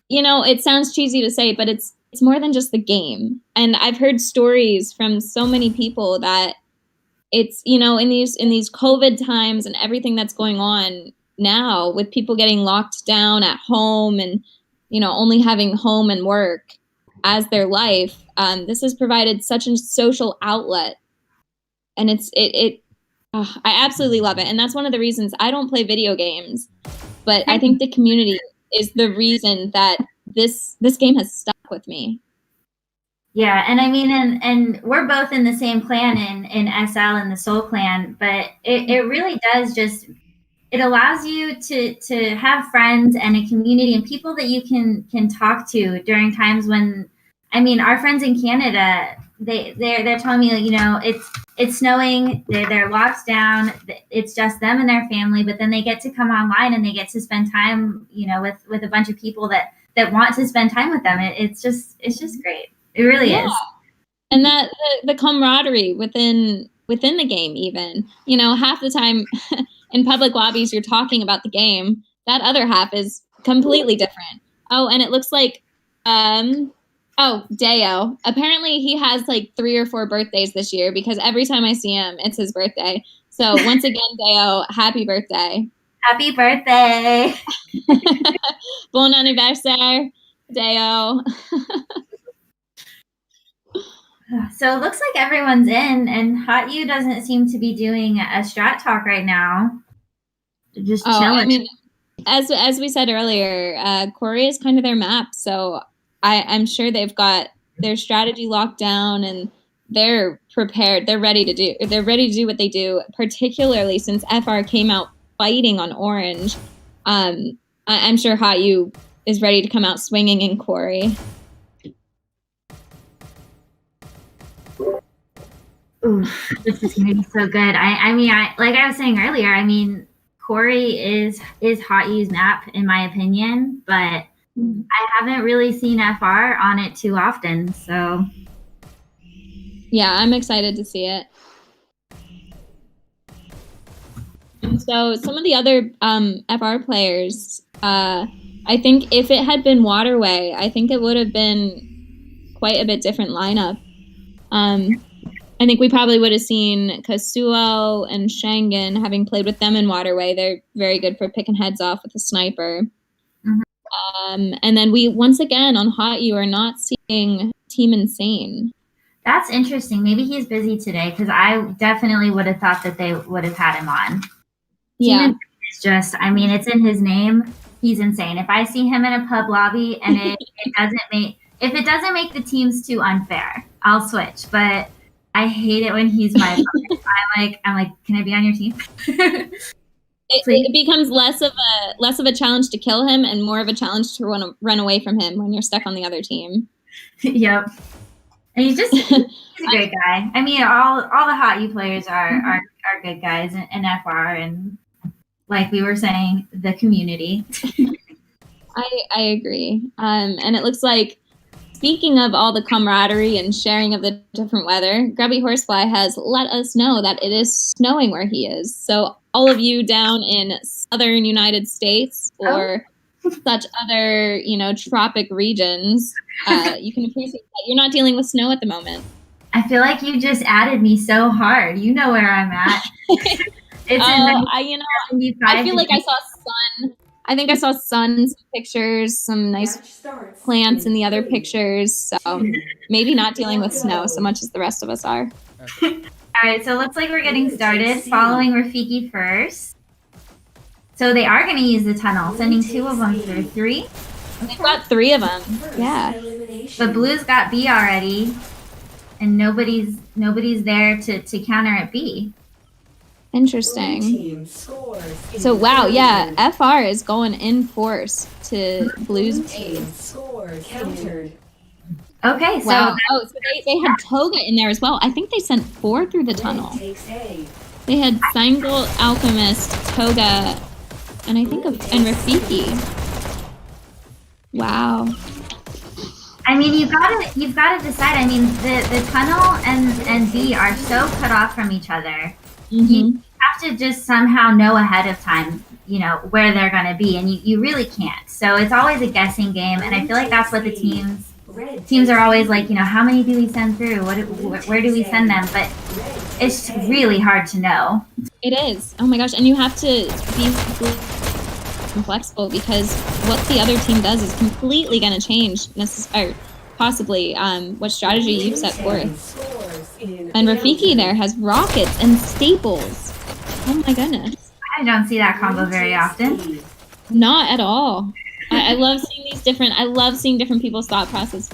it sounds cheesy to say, but it's more than just the game. And I've heard stories from so many people that it's, in these COVID times and everything that's going on now with people getting locked down at home and, only having home and work as their life, this has provided such a social outlet. and I absolutely love it. And that's one of the reasons I don't play video games, but I think the community is the reason that this game has stuck with me. Yeah, and I mean, and we're both in the same clan in SL in the Soul Clan, but it really does just, it allows you to have friends and a community and people that you can talk to during times when, I mean, our friends in Canada, they're telling me, you know, it's snowing, they're locked down, it's just them and their family, but then they get to come online and they get to spend time, you know, with a bunch of people that want to spend time with them. It's just great. It really is. And that the camaraderie within the game, even, you know, half the time in public lobbies you're talking about the game, that other half is completely different. Oh, and it looks like Deo, apparently he has like 3 or 4 birthdays this year, because every time I see him it's his birthday. So once again, Deo, happy birthday. Happy birthday. Bon anniversaire, Deo. So it looks like everyone's in, and HOTU doesn't seem to be doing a strat talk right now. Just chilling. I mean, as we said earlier, Corey is kind of their map, so I'm sure they've got their strategy locked down and they're prepared. They're ready to do what they do, particularly since FR came out fighting on Orange. I'm sure HOTU is ready to come out swinging in Corey. Ooh, this is gonna be so good. I mean, like I was saying earlier, I mean, Corey is HOTU's map in my opinion, but I haven't really seen FR on it too often. So yeah, I'm excited to see it. So some of the other FR players, I think if it had been Waterway, I think it would have been quite a bit different lineup. I think we probably would have seen Kasuo and Shangan, having played with them in Waterway. They're very good for picking heads off with a sniper. Mm-hmm. And then we, once again, on HOTU, are not seeing Team Insane. That's interesting. Maybe he's busy today, because I definitely would have thought that they would have had him on. Yeah. Team Insane is just, I mean, it's in his name. He's insane. If I see him in a pub lobby and if it doesn't make the teams too unfair, I'll switch. But I hate it when he's my I'm like, can I be on your team? It becomes less of a challenge to kill him and more of a challenge to run away from him when you're stuck on the other team. Yep. And he's a great guy. I mean, all the HOTU players are good guys in FR, and like we were saying, the community. I agree. And it looks like, speaking of all the camaraderie and sharing of the different weather, Grubby Horsefly has let us know that it is snowing where he is. So all of you down in southern United States or such other, tropic regions, you can appreciate that you're not dealing with snow at the moment. I feel like you just added me so hard. You know where I'm at. I feel like I saw sun. I think I saw sun, some pictures, some nice plants in the other pictures. So maybe not dealing with snow so much as the rest of us are. All right, so it looks like we're getting started. Following Rafiki first. So they are going to use the tunnel, sending 2 of them through 3. They've got 3 of them. Yeah. But Blue's got B already, and nobody's there to counter at B. Interesting. So wow, yeah, FR is going in force to Blue's B. Okay, so wow. So they had Toga in there as well. I think they sent 4 through the tunnel. They had Single, Alchemist, Toga, and I think and Rafiki. Wow. I mean, you've got to decide. I mean, the tunnel and B are so cut off from each other. Mm-hmm. You have to just somehow know ahead of time, where they're going to be, and you really can't. So it's always a guessing game, and I feel like that's what the teams are always like, how many do we send through? Where do we send them? But it's really hard to know. It is. Oh my gosh, and you have to be flexible, because what the other team does is completely going to change, or possibly what strategy you've set forth. And Rafiki there has rockets and staples. Oh my goodness. I don't see that combo very often. Not at all. I love seeing these different. I love seeing different people's thought process.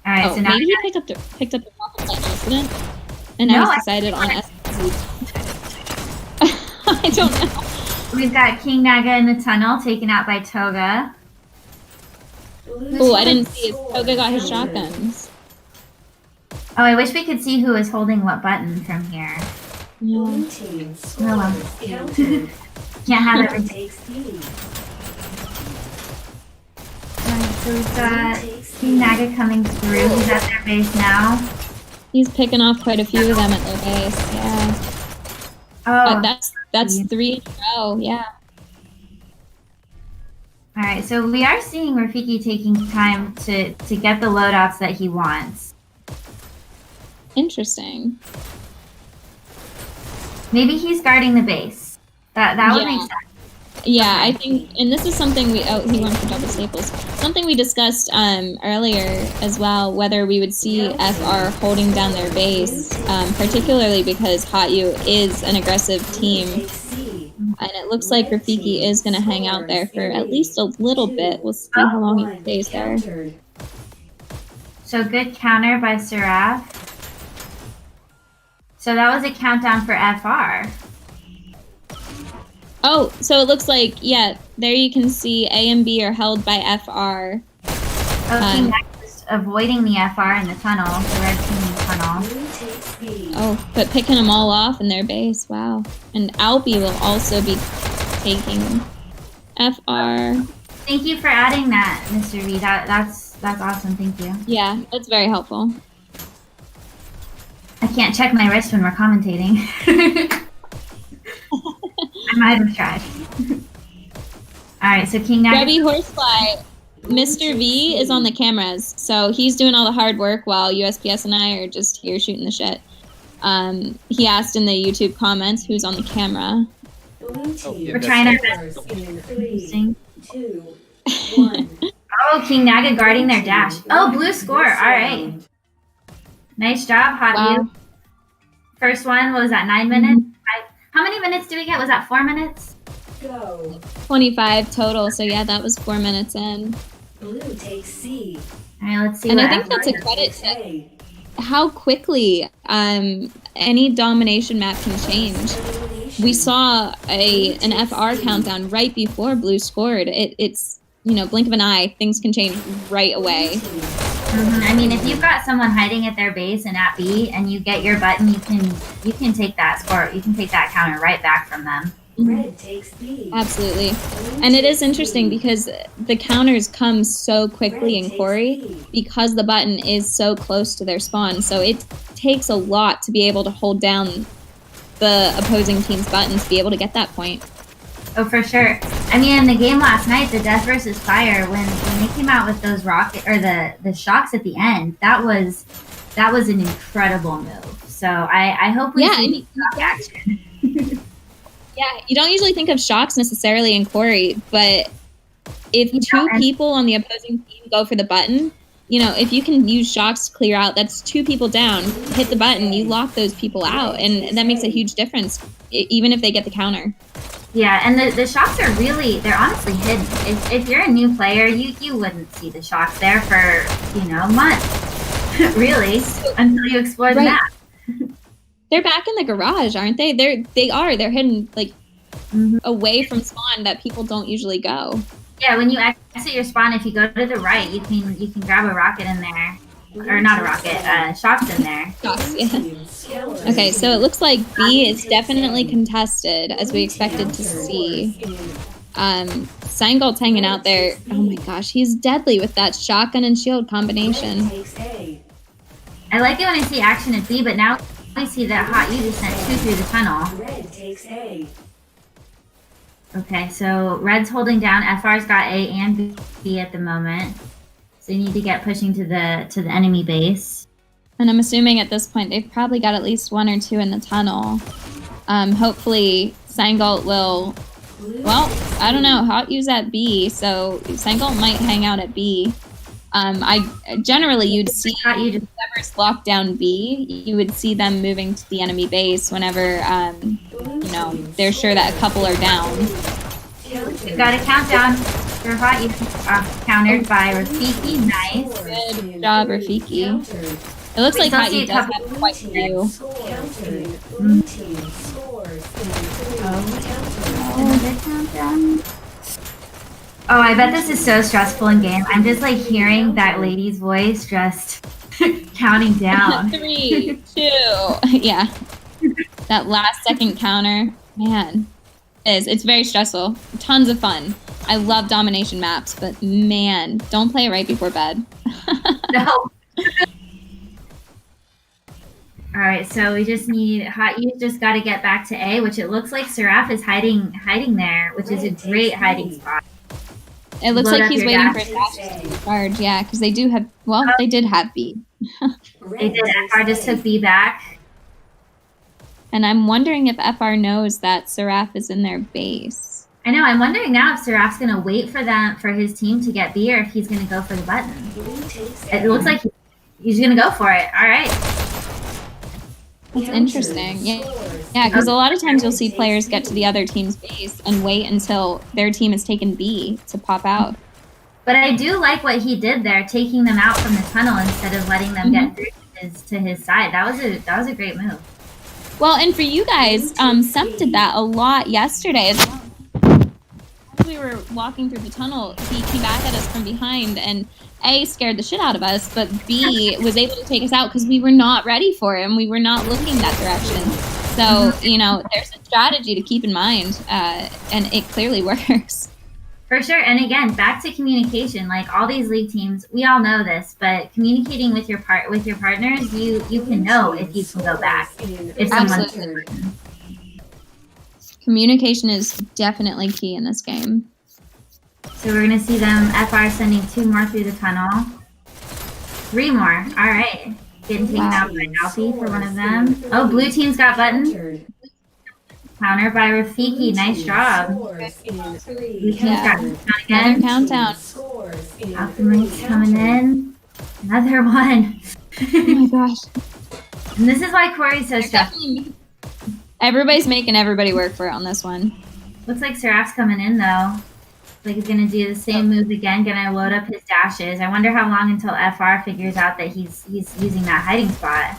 All right, so now maybe he picked up the rocket by accident, and now he's decided on S2C2. I don't know. We've got King Naga in the tunnel, taken out by Toga. Oh, I didn't see it. Toga got his shotguns. Oh, I wish we could see who is holding what button from here. Yeah. Oh well. Can't have everything. Alright, so we've got King Naga coming through. He's at their base now. He's picking off quite a few of them at their base. Yeah. Oh, that's 3 in a row. Yeah. Alright, so we are seeing Rafiki taking time to get the loadouts that he wants. Interesting. Maybe he's guarding the base. That would make sense. Yeah, I think, and this is something he went for double staples. Something we discussed earlier as well, whether we would see FR holding down their base, particularly because HOTU is an aggressive team. And it looks like Rafiki is going to hang out there for at least a little bit. We'll see how long he stays there. So good counter by Seraph. So that was a countdown for FR. Oh, so it looks like, yeah, there you can see A and B are held by FR. King Naga's avoiding the FR in the tunnel, the red team tunnel. Oh, but picking them all off in their base, wow. And Alpi will also be taking FR. Thank you for adding that, Mr. V. That's awesome, thank you. Yeah, that's very helpful. I can't check my wrist when we're commentating. I might have tried. Alright, so King Naga... Grubby Horsefly, Mr. V is on the cameras, so he's doing all the hard work while USPS and I are just here shooting the shit. He asked in the YouTube comments who's on the camera. We're trying our best. Oh, King Naga guarding their dash. Oh, blue score. Alright. Nice job, HOTU. First one, what was that, 9 minutes? How many minutes do we get? Was that 4 minutes? Go. 25 total, so yeah, that was 4 minutes in. Blue takes C. Alright, let's see. And I think that's a credit to how quickly any domination map can change. We saw an FR countdown right before blue scored. It's, you know, blink of an eye, things can change right away. I mean, if you've got someone hiding at their base and at B, and you get your button, you can take that score, you can take that counter right back from them. Red takes B. Absolutely. And it is interesting because the counters come so quickly in Quarry because the button is so close to their spawn. So it takes a lot to be able to hold down the opposing team's button to be able to get that point. Oh, for sure. I mean, in the game last night, the Death versus Fire, when they came out with those rocket or the shocks at the end, that was an incredible move. So I hope we see shock action. Yeah, you don't usually think of shocks necessarily in Quarry, but if two people on the opposing team go for the button, you know, if you can use shocks to clear out, that's 2 people down. Hit the button, you lock those people out, and that makes a huge difference, even if they get the counter. Yeah, and the shocks are they're honestly hidden. If you're a new player, you wouldn't see the shocks there for, you know, months, really, until you explore the map. They're back in the garage, aren't they? They're hidden, like, away from spawn that people don't usually go. Yeah, when you exit your spawn, if you go to the right, you can grab a rocket in there. Or not a rocket, shocks in there. Shocks, yeah. Okay, so it looks like B is definitely contested, as we expected to see. Sangolt's hanging out there. Oh my gosh, he's deadly with that shotgun and shield combination. I like it when I see action at B, but now I see that HOTU just sent 2 through the tunnel. Red takes A. Okay, so Red's holding down. FR's got A and B at the moment. So you need to get pushing to the enemy base. And I'm assuming at this point they've probably got at least 1 or 2 in the tunnel. Hopefully Sangolt will... Well, I don't know. HOTU's at B, so Sangolt might hang out at B. Generally you'd see HOTU just first locked down B, you would see them moving to the enemy base whenever, you know, they're sure that a couple are down. We've got a countdown. You're hot. You countered by Rafiki. Nice. Good job, Rafiki. It looks like Hot U does have quite a few. Oh, I bet this is so stressful in game. I'm just like hearing that lady's voice just counting down. 3, 2, yeah. That last second counter, man, it's very stressful. Tons of fun. I love domination maps, but man, don't play it right before bed. No. All right, so we just need Hot U just got to get back to A, which it looks like Seraph is hiding there, which is a great hiding spot. It looks like he's waiting for his dash to charge, yeah, because they do have, well, they did have B. They did. FR just took B back. And I'm wondering if FR knows that Seraph is in their base. I know. I'm wondering now if Seraph's going to wait for his team to get B or if he's going to go for the button. It looks like he's going to go for it. All right. That's interesting. Yeah, because a lot of times you'll see players get to the other team's base and wait until their team has taken B to pop out. But I do like what he did there, taking them out from the tunnel instead of letting them get through to his side. That was a great move. Well, and for you guys, Semp did that a lot yesterday as well. As we were walking through the tunnel, he came back at us from behind and A, scared the shit out of us, but B, was able to take us out because we were not ready for him. We were not looking that direction. So, you know, there's a strategy to keep in mind, and it clearly works. For sure. And again, back to communication. Like all these league teams, we all know this, but communicating with your partners, you can know if you can go back. If Absolutely. Communication is definitely key in this game. So we're going to see them, FR sending 2 more through the tunnel. 3 more. All right. Getting taken out by Alfie for one of them. Oh, blue team's got button. Counter by Rafiki. Nice job. Blue team's got button again. Countdown. Alchemy's coming in. Another one. Oh my gosh. And this is why Corey's so stressed. Everybody's making everybody work for it on this one. Looks like Seraph's coming in though. Like he's gonna do the same move again, gonna load up his dashes. I wonder how long until FR figures out that he's using that hiding spot.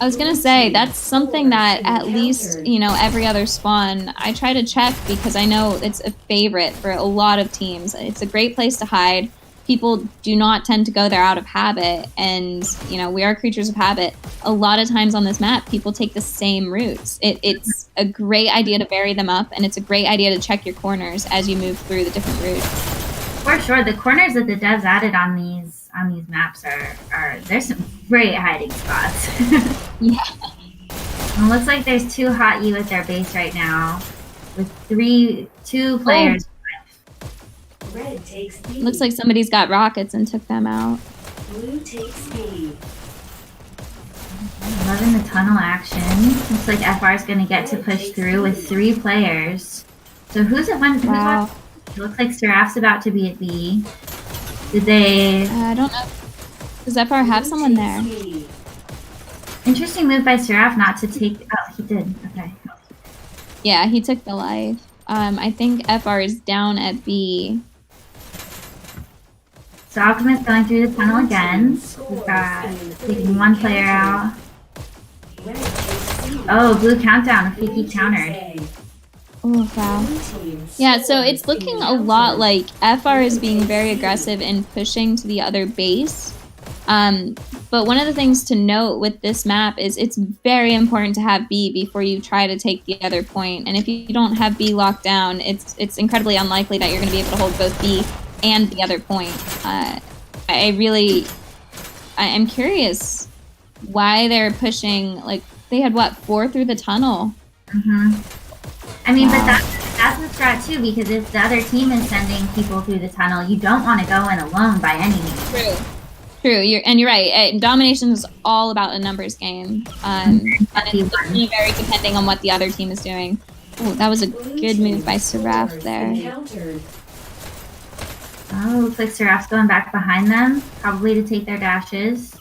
I was gonna say, that's something that at least, you know, every other spawn, I try to check because I know it's a favorite for a lot of teams. It's a great place to hide. People do not tend to go there out of habit, and, you know, we are creatures of habit. A lot of times on this map, people take the same routes. It's a great idea to bury them up, and it's a great idea to check your corners as you move through the different routes. For sure, the corners that the devs added on these maps are there's some great hiding spots. Yeah. It looks like there's 2 Hot U at their base right now, with 2 players. Red takes B. Looks like somebody's got rockets and took them out. Blue takes B. Loving the tunnel action. Looks like FR is going to get to push through with 3 players. So who's at one? Wow. It looks like Seraph's about to be at B. Did they? I don't know. Does FR have someone there? Interesting move by Seraph not to take. Oh, he did. Okay. Yeah, he took the life. I think FR is down at B. So Alchemist going through the tunnel again. We've got taking 1 player out. Oh, blue countdown. Rafiki countered. Oh, wow. Yeah, so it's looking a lot like FR is being very aggressive in pushing to the other base. But one of the things to note with this map is it's very important to have B before you try to take the other point. And if you don't have B locked down, it's incredibly unlikely that you're going to be able to hold both B and the other point. I'm curious why they're pushing, like, they had, what, 4 through the tunnel? I mean, but that's the strat too, because if the other team is sending people through the tunnel, you don't want to go in alone by any means. True. You're right. Domination is all about a numbers game, and it's definitely very depending on what the other team is doing. Oh, that was a good move by Seraph there. Oh, looks like Seraph's going back behind them, probably to take their dashes.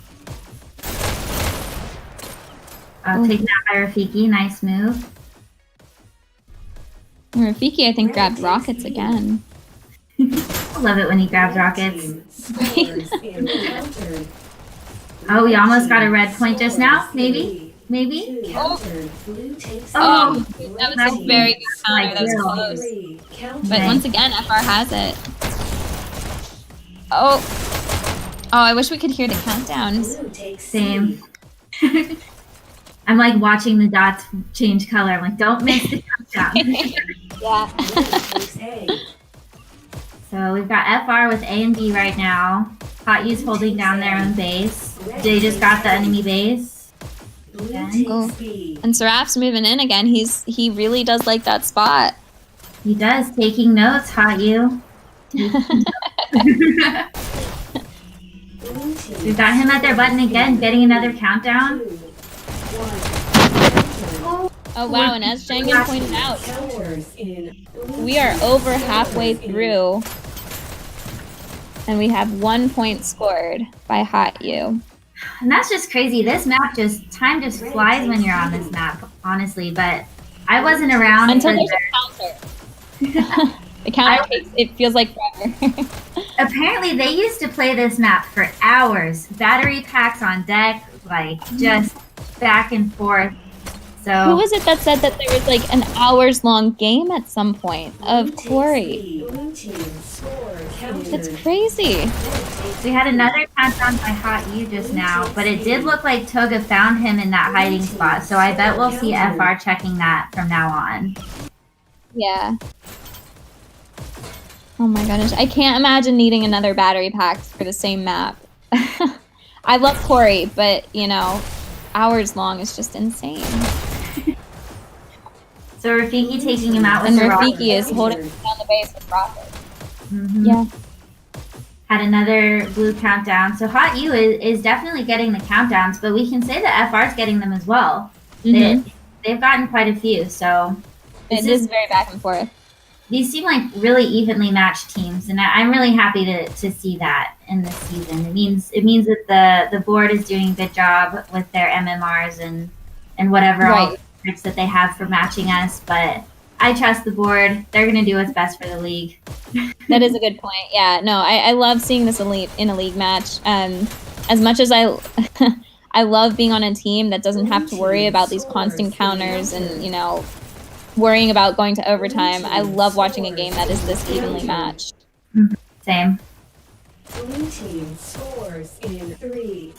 Taken out by Rafiki. Nice move. Rafiki, I think, grabbed rockets again. I love it when he grabs rockets. Scores encountered. Oh, we almost got a red point just now. Maybe? Maybe? Countered. Blue takes Oh, That was a very good counter. That was close. three. But Okay. once again, FR has it. Oh, I wish we could hear the countdowns. Blue takes Same. I'm like watching the dots change color. I'm like, don't miss the countdown. Yeah. Blue takes A. So we've got FR with A and B right now. HOTU's holding down their own base. They just got the enemy base. Blue Again. takes B. And Seraph's moving in again. He really does like that spot. He does, taking notes, HOTU. Blue team. We've got him at their button again, getting another countdown. 2, 1. Oh wow, and as Shangan pointed out, Counters in. we are over halfway through. And we have 1 point scored by HOTU. And that's just crazy. This map time just flies when you're on this map, honestly. But I wasn't around Until for there's a counter. The counter takes, it feels like forever. apparently they used to play this map for hours. Battery packs on deck, like just back and forth. So Who was it that said that there was like an hours long game at some point of Corey? Blue team score countered. It's crazy. we had another countdown by HOTU just now, but it did look like Toga found him in that hiding spot. So I bet we'll see FR checking that from now on. Yeah. Oh my goodness. I can't imagine needing another battery pack for the same map. I love Corey, but you know, hours long is just insane. So Rafiki taking him out with And the rocket. Rafiki is holding down the base with rockets. Mhm. Yeah. Had another blue countdown. So HOTU is definitely getting the countdowns, but we can say that FR's getting them as well. Mhm. They've gotten quite a few. So It is very back and forth. these seem like really evenly matched teams, and I'm really happy to see that in this season. It means that the board is doing a good job with their MMRs and whatever all Right. tricks that they have for matching us. But I trust the board. They're going to do what's best for the league. That is a good point. Yeah, no, I love seeing this elite in a league match. As much as I I love being on a team that doesn't have to worry about these constant counters and, you know, worrying about going to overtime. I love watching a game that is this evenly matched. Same. Blue team scores in 3,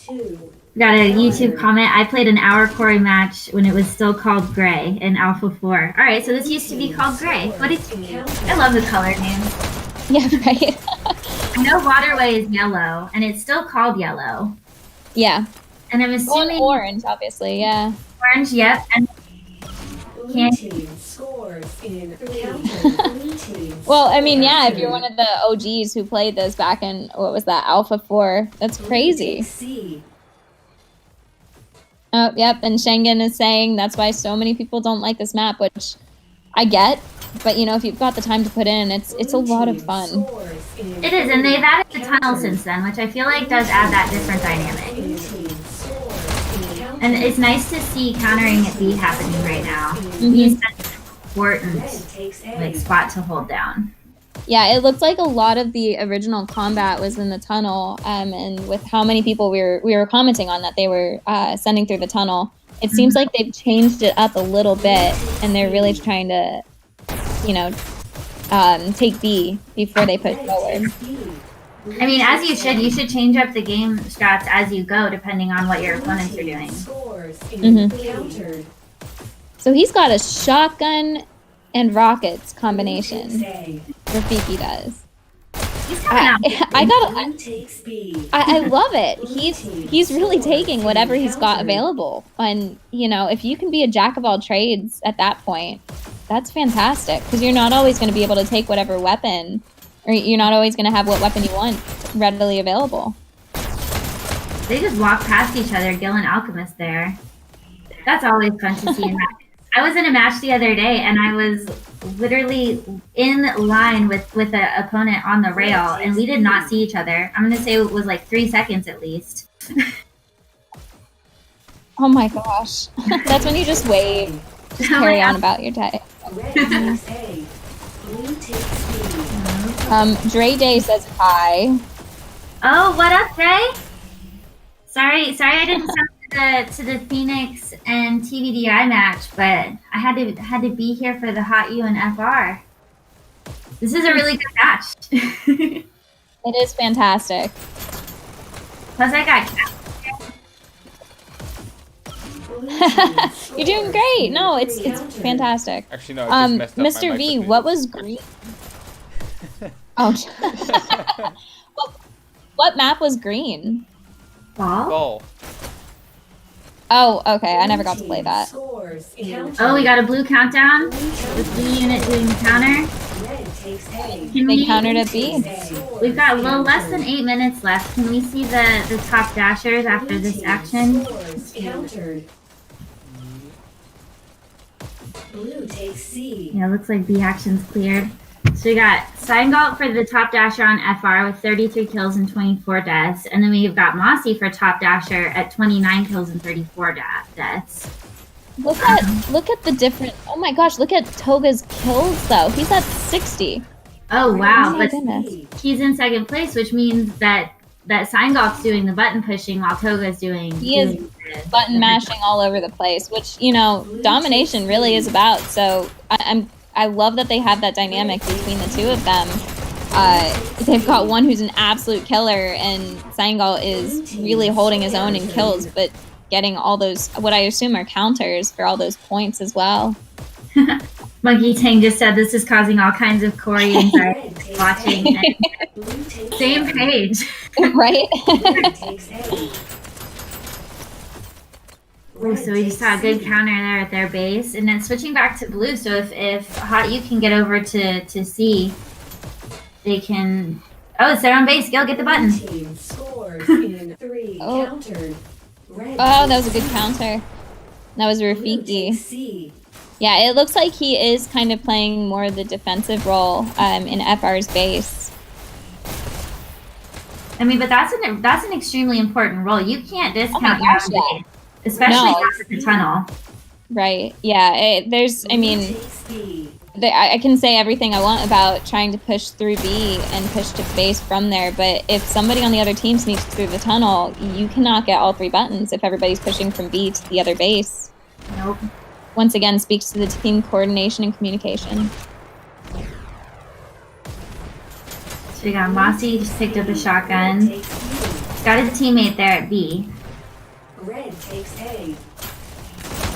2. Got a YouTube comment. I played an hour Corey match when it was still called Gray in Alpha 4. All right, so this used to be called Gray. What did you? I love the color names. Yeah, right. I know Waterway is yellow, and it's still called yellow. Yeah. And I'm Well, assuming orange, obviously. Yeah. orange. Yep. And Blue team scores in countered. Blue team. Well, I mean, yeah, if you're one of the OGs who played this back in, what was that, Alpha 4, that's crazy. C. Oh, yep, and Schengen is saying that's why so many people don't like this map, which I get, but you know, if you've got the time to put in, it's a lot of fun. it is, and they've added the tunnel since then, which I feel like does add that different dynamic. And it's nice to see countering at B happening right now. He's such an important like spot to hold down. Yeah, it looked like a lot of the original combat was in the tunnel, and with how many people we were commenting on that they were sending through the tunnel, it seems like they've changed it up a little bit, and they're really trying to, you know, take B before they push forward. I mean, as you should change up the game strats as you go, depending on what your opponents are doing. So he's got a shotgun and rockets combination. Rafiki does. He's coming out. I love it. He's really taking whatever he's got available, and you know, if you can be a jack of all trades at that point, that's fantastic because you're not always going to be able to take whatever weapon, or you're not always going to have what weapon you want readily available. They just walk past each other, Gil and Alchemist there. That's always fun to see in matches. I was in a match the other day, and I was literally in line with an opponent on the rail, and we did not see each other. I'm going to say it was like 3 seconds at least. Oh my gosh. That's when you just wave. Just carry on about your day. Red takes A. Blue takes B. Dre Day says hi. Oh, what up, Dre? Sorry, I didn't come to the Phoenix and TVDI match, but I had to be here for the HOTU and FR. This is a really good match. It is fantastic. Plus, I got. You're doing great. No, it's fantastic. Actually, no, I just messed up Mr. my V, microphone. what was green? Oh, what map was green? Ball. Oh, okay. I never got to play that. Scores in Oh, we got a blue countdown. The blue unit doing the counter. Red takes A. They countered at B. We've got a little less than 8 minutes left. Can we see the top dashers after this action? Scores countered. Blue takes C. Yeah, looks like B action's cleared. So we got Seingalt for the top dasher on FR with 33 kills and 24 deaths. And then we've got Mossy for top dasher at 29 kills and 34 deaths. Look at the different. Oh my gosh! Look at Toga's kills though. He's at 60. Oh, wow. Oh my But goodness. he's in second place, which means that Seingalt's doing the button pushing while Toga's doing... He is button mashing all over the place, which, you know, domination really is about. So I love that they have that dynamic between the two of them. They've got one who's an absolute killer, and Seingalt is really holding his own in kills, but getting all those, what I assume are counters for all those points as well. Monkey Tang just said this is causing all kinds of Corey anxiety watching. Same page. Right? Oh, so we just saw a good counter there at their base. And then switching back to blue, so if HOTU can get over to C, they can... Oh, it's their own base. Gil, get the button. Team scores in 3 Oh. countered. Red Oh, that was a good counter. That was Rafiki. C. Yeah, it looks like he is kind of playing more the defensive role in FR's base. I mean, but that's an extremely important role. You can't discount your gosh, own yeah. base, especially No. not at the tunnel. Right. Yeah, I can say everything I want about trying to push through B and push to base from there, but if somebody on the other team sneaks through the tunnel, you cannot get all 3 buttons if everybody's pushing from B to the other base. Nope. Once again, speaks to the team coordination and communication. So we got Mossy just picked up a shotgun. He's got his teammate there at B. Red takes A.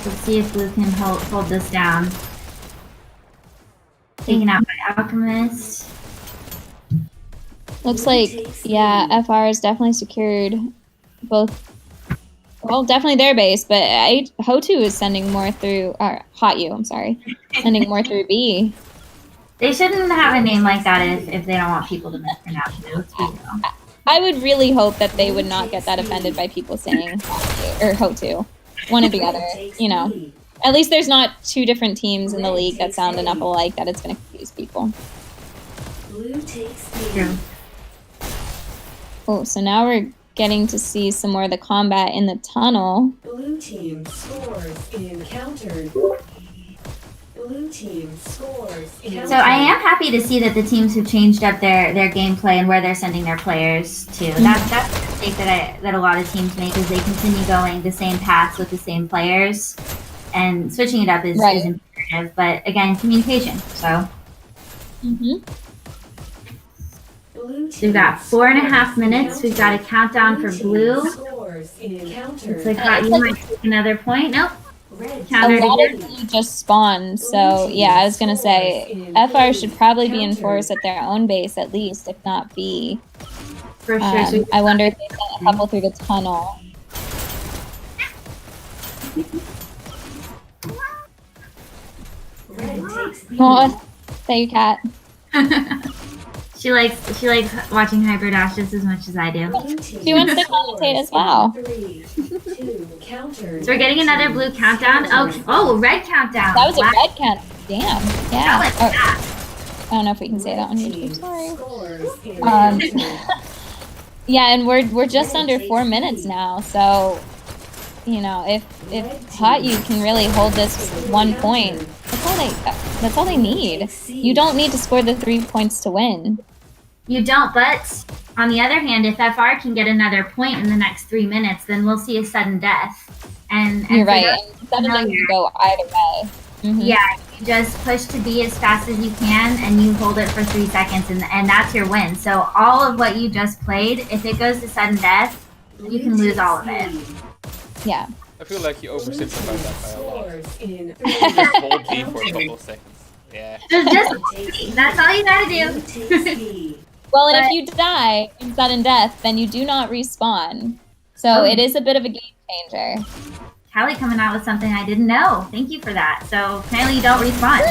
Let's see if Blue can hold this down. Taken out by Alchemist. Looks like, yeah, FR has definitely secured both. Well, definitely their base, but HOTU is sending more through, or HOTU, I'm sorry, sending more through B. They shouldn't have a name like that if they don't want people to mispronounce it. Let's be real. I would really hope that they would not get that offended by people saying HOTU, or HOTU, one or the other, you know. At least there's not 2 different teams in the league that sound enough alike that it's going to confuse people. Blue takes B. True. Oh, so now we're getting to see some more of the combat in the tunnel. Blue team scores in countered. Blue team scores in countered. So I am happy to see that the teams have changed up their gameplay and where they're sending their players to. That's the mistake that a lot of teams make, is they continue going the same paths with the same players, and switching it up is imperative. But again, communication. So we've got 4.5 minutes. We've got a countdown for blue. Scores in countered. Looks like HOTU might take another point. Nope. Red A Countered lot again. of them just spawned, so yeah, I was gonna say FR should probably be enforced at their own base at least, if not B. For sure. So I wonder if they sent a couple through the tunnel. Red takes B. Oh, say you cat. she likes watching Hyperdash just as much as I do. She wants to commentate as well. 3, 2, countered. So we're getting another blue countdown. Oh, red countdown. That was a Wow. red count. Damn. That Yeah. was Oh, fast. I don't know if we can say that on YouTube. Sorry. Scores in Yeah, and we're just under 4 minutes now, so you know, if HOTU can really hold this 1 point, that's all they need. You don't need to score the 3 points to win. You don't, but on the other hand, if FR can get another point in the next 3 minutes, then we'll see a sudden death. And you're right. And sudden death can go either way. Mm-hmm. Yeah, you just push to B as fast as you can, and you hold it for 3 seconds, and that's your win. So all of what you just played, if it goes to sudden death, you can lose all of it. Yeah. I feel like you oversimplified that by a lot. Just hold B for a couple of seconds. Yeah. Just that's all you gotta do. Well, and if you die in sudden death, then you do not respawn. So it is a bit of a game changer. Callie coming out with something I didn't know. Thank you for that. So apparently you don't respawn.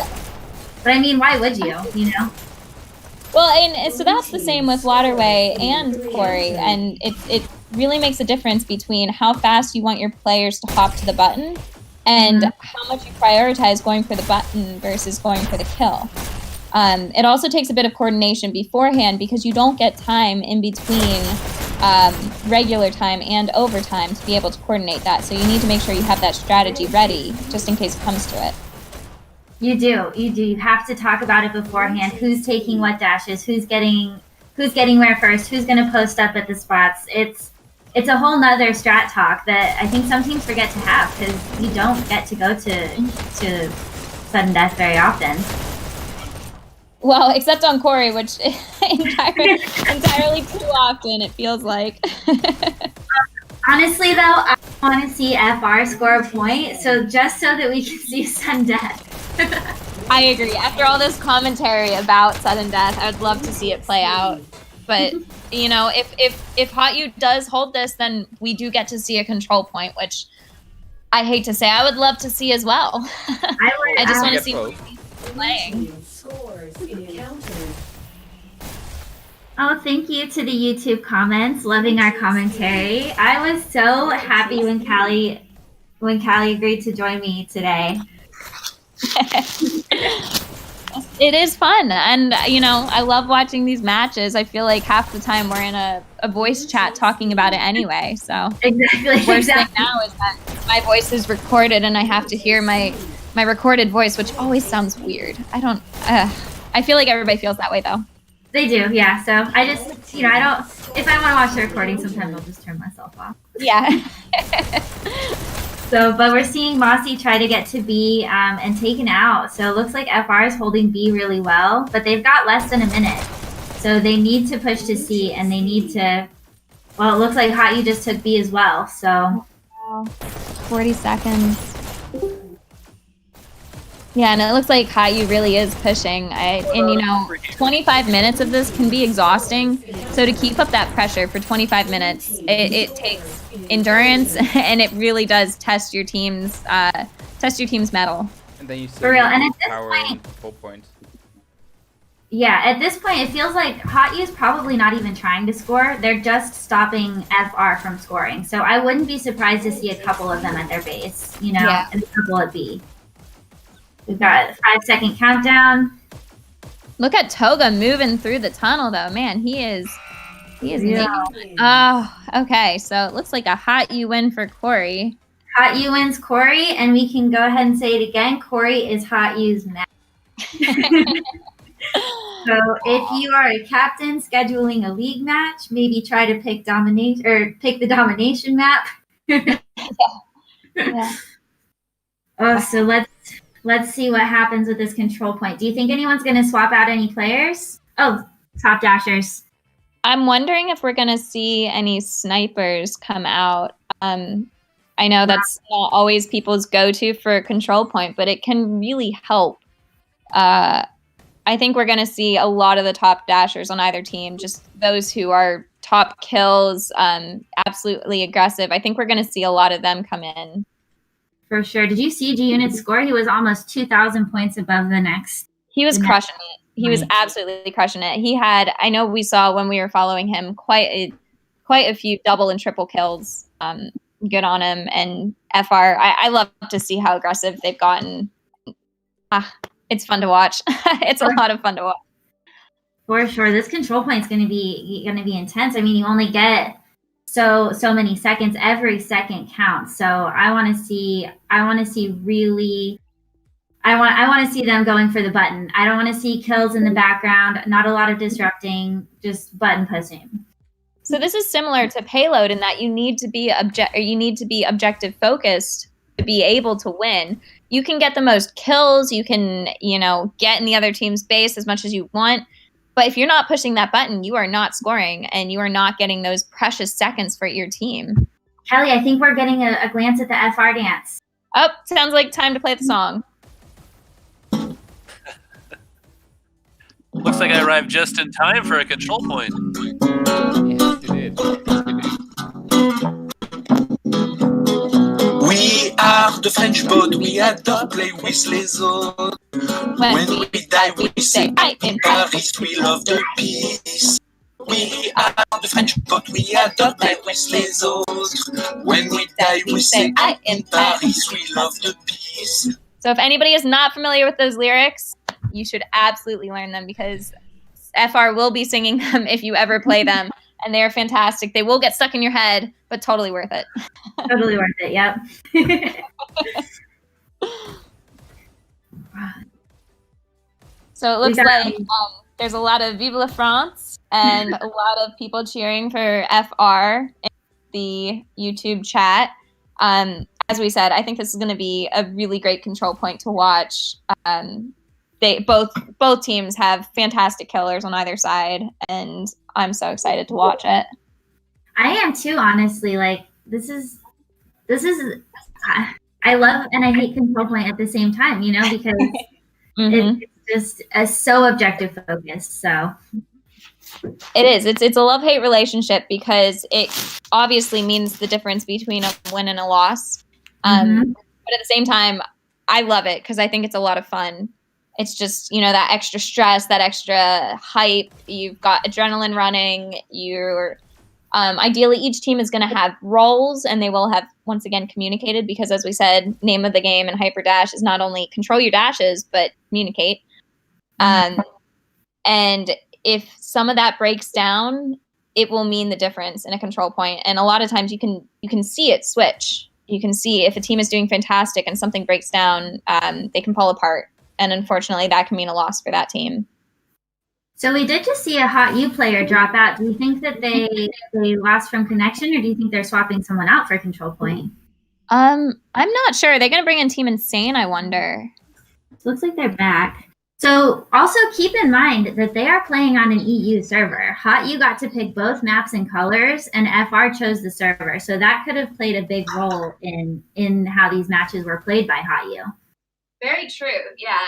But I mean, why would you? You know? Well, and so that's the same with Waterway and Corey, and it really makes a difference between how fast you want your players to hop to the button and how much you prioritize going for the button versus going for the kill. It also takes a bit of coordination beforehand because you don't get time in between regular time and overtime to be able to coordinate that. So you need to make sure you have that strategy ready just in case it comes to it. You do. You have to talk about it beforehand. Who's taking what dashes? Who's getting where first? Who's going to post up at the spots? It's a whole nother strat talk that I think some teams forget to have because you don't get to go to sudden death very often. Well, except on Corey, which entirely too often it feels like. Honestly, though, I want to see FR score a point, so just so that we can see sudden death. I agree. After all this commentary about sudden death, I would love to see it play out. But you know, if HOTU does hold this, then we do get to see a control point, which I hate to say, I would love to see as well. I just want to see what he's playing. Oh, thank you to the YouTube comments. Loving our commentary. I was so happy when Callie agreed to join me today. It is fun, and you know, I love watching these matches. I feel like half the time we're in a voice chat talking about it anyway. So exactly. The worst thing now is that my voice is recorded, and I have to hear my recorded voice, which always sounds weird. I feel like everybody feels that way though. They do, yeah. So I just, I don't. If I want to watch the recording, sometimes I'll just turn myself off. Yeah. So, but we're seeing Mossy try to get to B and taken out. So it looks like FR is holding B really well, but they've got less than a minute. So they need to push to C, and they need to. Well, it looks like HOTU just took B as well. So 40 seconds. Yeah, and it looks like HOTU really is pushing. And 25 minutes of this can be exhausting. So to keep up that pressure for 25 minutes, it takes endurance, and it really does test your team's mettle. And then you for real. And at this power point, full point. Yeah, at this point, it feels like HOTU is probably not even trying to score. They're just stopping FR from scoring. So I wouldn't be surprised to see a couple of them at their base, and a couple at B. We've got a 5-second countdown. Look at Toga moving through the tunnel, though. Man, he is Yeah. Oh, okay. So it looks like a HOTU win for Corey. HOTU wins Corey, and we can go ahead and say it again. Corey is HOTU's match. So if you are a captain scheduling a league match, maybe try to pick the domination map. Yeah. Oh, so let's see what happens with this control point. Do you think anyone's going to swap out any players? Oh, top dashers. I'm wondering if we're going to see any snipers come out. I know that's not always people's go-to for a control point, but it can really help. I think we're going to see a lot of the top dashers on either team, just those who are top kills, absolutely aggressive. I think we're going to see a lot of them come in. For sure. Did you see G-Unit's score? He was almost 2,000 points above the next. He was crushing it. He was absolutely crushing it. He had, I know we saw when we were following him, quite a few double and triple kills. Good on him. And FR, I love to see how aggressive they've gotten. It's fun to watch. It's a lot of fun to watch. For sure. This control point is going to be intense. I mean, you only get so many seconds. Every second counts. So I want to see them going for the button. I don't want to see kills in the background, not a lot of disrupting, just button pushing. So this is similar to payload in that you need to be objective focused to be able to win. You can get the most kills, you can, get in the other team's base as much as you want, but if you're not pushing that button, you are not scoring and you are not getting those precious seconds for your team. Kelly, I think we're getting a glance at the FR dance. Oh, sounds like time to play the song. Looks like I arrived just in time for a control point. Yes, you did. We are the French boat, we adore play with les autres. When we die, we say, in Paris, we love the peace. We are the French boat, we adore play with les autres. When we die, we say, in Paris, we love the peace. So if anybody is not familiar with those lyrics, you should absolutely learn them because FR will be singing them if you ever play them. And they're fantastic. They will get stuck in your head, but totally worth it. Totally worth it, yep. So it looks like there's a lot of Vive la France and a lot of people cheering for FR in the YouTube chat. As we said, I think this is going to be a really great control point to watch. Both teams have fantastic killers on either side, and I'm so excited to watch it. I am too, honestly. Like this is I love and I hate control point at the same time, because it's just so objective focused. So it is. It's a love-hate relationship because it obviously means the difference between a win and a loss. But at the same time, I love it because I think it's a lot of fun. It's just, that extra stress, that extra hype. You've got adrenaline running. You're ideally each team is going to have roles, and they will have once again communicated because, as we said, name of the game in Hyper Dash is not only control your dashes but communicate. And if some of that breaks down, it will mean the difference in a control point. And a lot of times you can see it switch. You can see if a team is doing fantastic and something breaks down, they can fall apart. And unfortunately, that can mean a loss for that team. So we did just see a HOTU player drop out. Do you think that they lost from connection, or do you think they're swapping someone out for control point? I'm not sure. Are they going to bring in Team Insane, I wonder? It looks like they're back. So also keep in mind that they are playing on an EU server. HOTU got to pick both maps and colors, and FR chose the server. So that could have played a big role in how these matches were played by HOTU. Very true, yeah.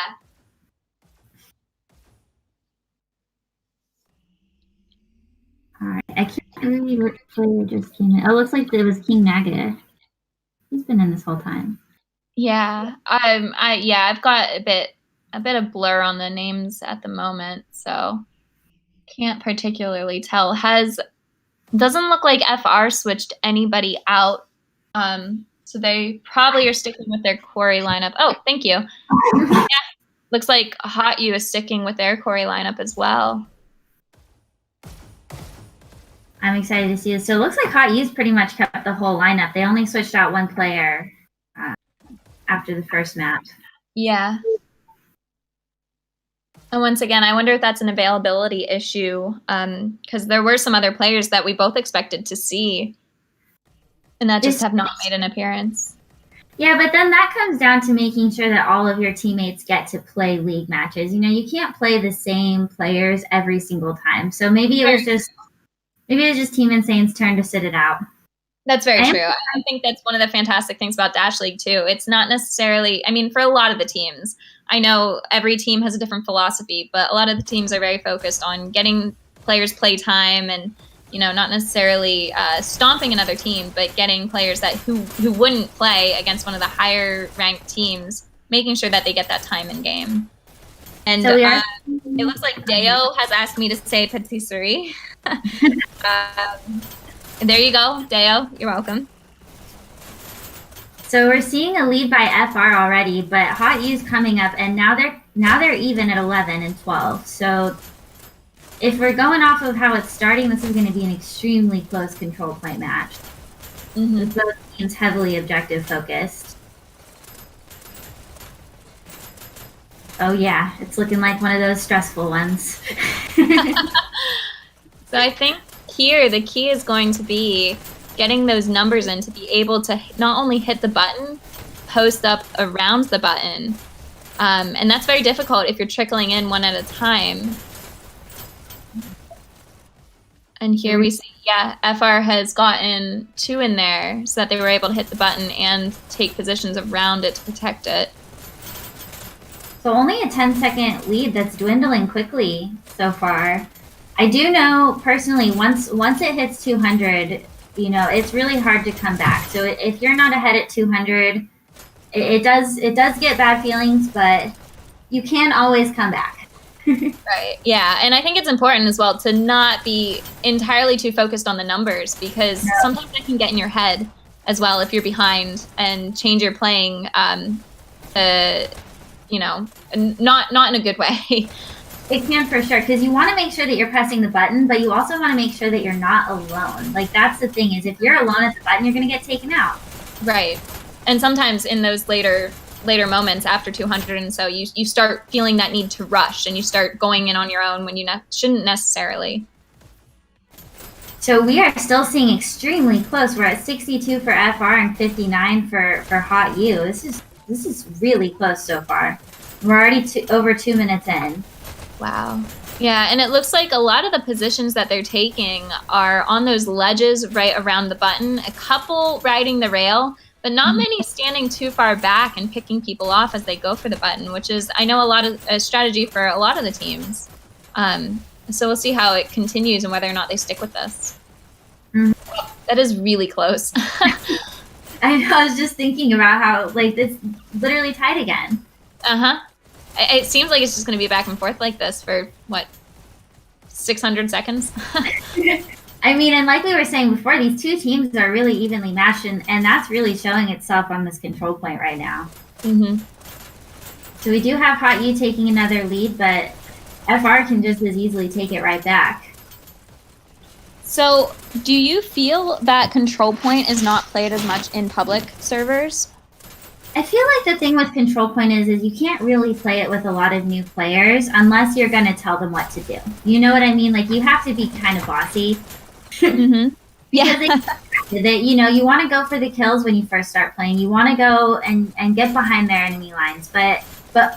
All right, I can't really which player just came in. Oh, it looks like it was King Naga. He's been in this whole time. Yeah, I've got a bit of blur on the names at the moment, so can't particularly tell. Doesn't look like FR switched anybody out. So they probably are sticking with their Quarry lineup. Oh, thank you. Yeah, looks like HOTU is sticking with their Quarry lineup as well. I'm excited to see this. So it looks like HOTU's pretty much kept the whole lineup. They only switched out one player after the first map. Yeah. And once again, I wonder if that's an availability issue because there were some other players that we both expected to see and that just have not made an appearance. Yeah, but then that comes down to making sure that all of your teammates get to play league matches. You can't play the same players every single time. So maybe it was just Team Insane's turn to sit it out. That's very true. I think that's one of the fantastic things about Dash League too. It's not necessarily, for a lot of the teams, I know every team has a different philosophy, but a lot of the teams are very focused on getting players play time and not necessarily stomping another team, but getting players who wouldn't play against one of the higher ranked teams, making sure that they get that time in game. And so it looks like Deo has asked me to say patisserie. There you go, Deo. You're welcome. So we're seeing a lead by FR already, but HOTU's coming up, and now they're even at 11 and 12. So if we're going off of how it's starting, this is going to be an extremely close control point match. With both teams heavily objective focused. Oh yeah, it's looking like one of those stressful ones. So I think here the key is going to be getting those numbers in to be able to not only hit the button, post up around the button. And that's very difficult if you're trickling in one at a time. And here we see, yeah, FR has gotten 2 in there so that they were able to hit the button and take positions around it to protect it. So only a 10-second lead that's dwindling quickly so far. I do know personally, once it hits 200, you know, it's really hard to come back. So if you're not ahead at 200, it does get bad feelings, but you can always come back. Right. Yeah. And I think it's important as well to not be entirely too focused on the numbers, because sometimes it can get in your head as well if you're behind and change your playing, you know, not in a good way. It can for sure, because you want to make sure that you're pressing the button, but you also want to make sure that you're not alone. Like, that's the thing, is if you're alone at the button, you're going to get taken out. Right. And sometimes in those later moments after 200 and so, you start feeling that need to rush and you start going in on your own when you shouldn't necessarily. So we are still seeing extremely close. We're at 62 for FR and 59 for HOTU. This is really close so far. We're already over 2 minutes in. Wow. Yeah, and it looks like a lot of the positions that they're taking are on those ledges right around the button, a couple riding the rail, but not many standing too far back and picking people off as they go for the button, which is, I know, a strategy for a lot of the teams. So we'll see how it continues and whether or not they stick with this. That is really close. I was just thinking about how, like, it's literally tied again. Uh-huh. It seems like it's just going to be back and forth like this for, what, 600 seconds? I mean, and like we were saying before, these two teams are really evenly matched, and that's really showing itself on this control point right now. So we do have HOTU taking another lead, but FR can just as easily take it right back. So do you feel that control point is not played as much in public servers? I feel like the thing with control point is you can't really play it with a lot of new players unless you're going to tell them what to do. You know what I mean? Like, you have to be kind of bossy. Yeah. That, you know, you want to go for the kills when you first start playing. You want to go and get behind their enemy lines. But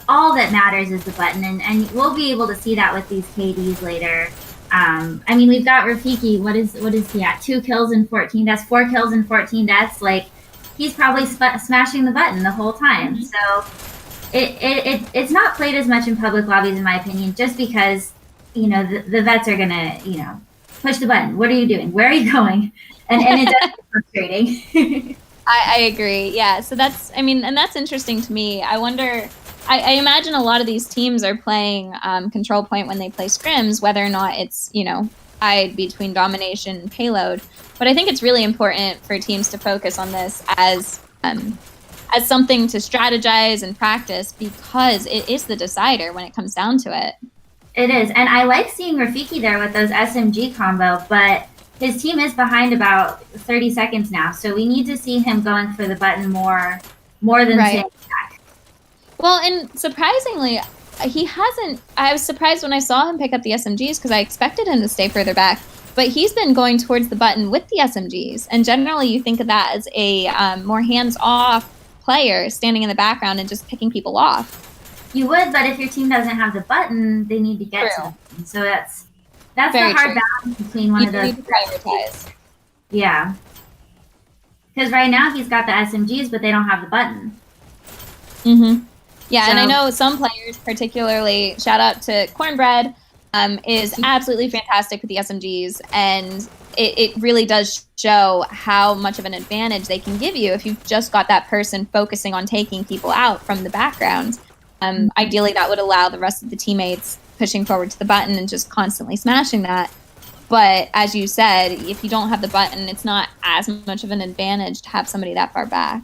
all that matters is the button. And we'll be able to see that with these KDs later. I mean, we've got Rafiki. What is he at? 2 kills and 14 deaths. 4 kills and 14 deaths. Like, he's probably smashing the button the whole time. So it's not played as much in public lobbies, in my opinion, just because, you know, the vets are gonna, you know, push the button. What are you doing? Where are you going? And it does get frustrating. I agree. Yeah. So that's, I mean, and that's interesting to me. I wonder, I imagine a lot of these teams are playing control point when they play scrims, whether or not it's, you know, tied between domination and payload. But I think it's really important for teams to focus on this as something to strategize and practice, because it is the decider when it comes down to it. It is. And I like seeing Rafiki there with those SMG combo, but his team is behind about 30 seconds now. So we need to see him going for the button more than staying back. Well, and surprisingly, he hasn't. I was surprised when I saw him pick up the SMGs because I expected him to stay further back. But he's been going towards the button with the SMGs. And generally, you think of that as a more hands-off player standing in the background and just picking people off. You would, but if your team doesn't have the button, they need to get to the button. So that's the hard balance between one of those. You need to prioritize. Yeah. Because right now he's got the SMGs, but they don't have the button. Yeah, so, and I know some players, particularly, shout out to Cornbread, is absolutely fantastic with the SMGs, and it really does show how much of an advantage they can give you if you've just got that person focusing on taking people out from the background. Ideally, that would allow the rest of the teammates pushing forward to the button and just constantly smashing that. But as you said, if you don't have the button, it's not as much of an advantage to have somebody that far back.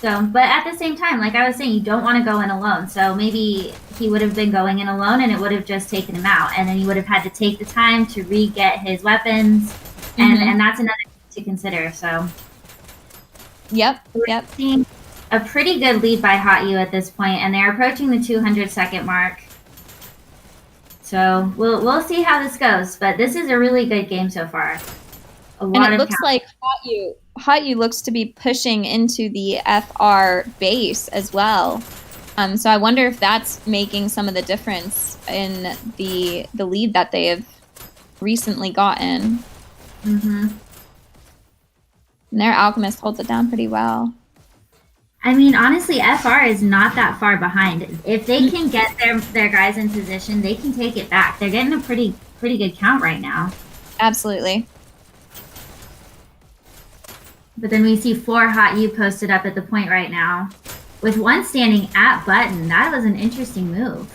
So, but at the same time, like I was saying, you don't want to go in alone. So maybe he would have been going in alone and it would have just taken him out. And then he would have had to take the time to re-get his weapons. And that's another thing to consider. So, Yep. we're seeing a pretty good lead by HOTU at this point, and they're approaching the 200-second mark. So we'll see how this goes. But this is a really good game so far. And it looks like HOTU looks to be pushing into the FR base as well. So I wonder if that's making some of the difference in the lead that they have recently gotten. Mm-hmm. And their Alchemist holds it down pretty well. I mean, honestly, FR is not that far behind. If they can get their guys in position, they can take it back. They're getting a pretty good count right now. Absolutely. But then we see 4 HOTU posted up at the point right now. With one standing at button, that was an interesting move.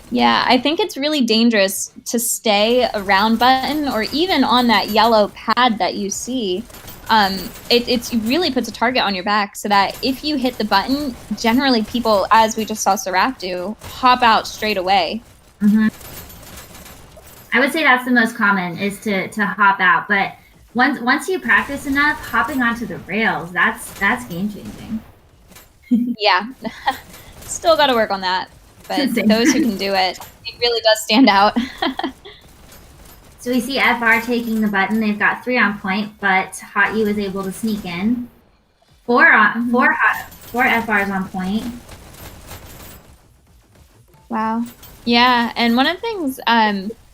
Yeah, I think it's really dangerous to stay around button or even on that yellow pad that you see. It really puts a target on your back so that if you hit the button, generally people, as we just saw Seraph do, hop out straight away. Mm-hmm. I would say that's the most common, is to hop out. But once you practice enough, hopping onto the rails, that's game changing. Yeah, still got to work on that. But those who can do it, it really does stand out. So we see FR taking the button. They've got 3 on point, but HOTU was able to sneak in. 4 FRs on point. Wow. Yeah, and one of the things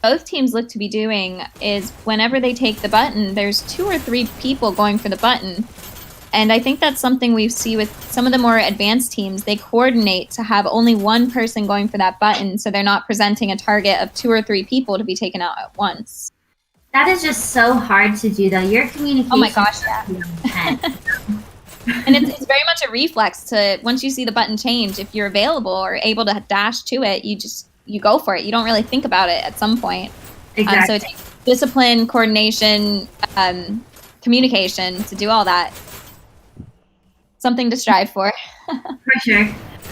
both teams look to be doing is whenever they take the button, there's 2 or 3 people going for the button. And I think that's something we see with some of the more advanced teams. They coordinate to have only one person going for that button, so they're not presenting a target of 2 or 3 people to be taken out at once. That is just so hard to do, though. Your communication. Oh my gosh, yeah. And it's very much a reflex to, once you see the button change, if you're available or able to dash to it, you go for it. You don't really think about it at some point. Exactly. So it takes discipline, coordination, communication to do all that. Something to strive for. For sure.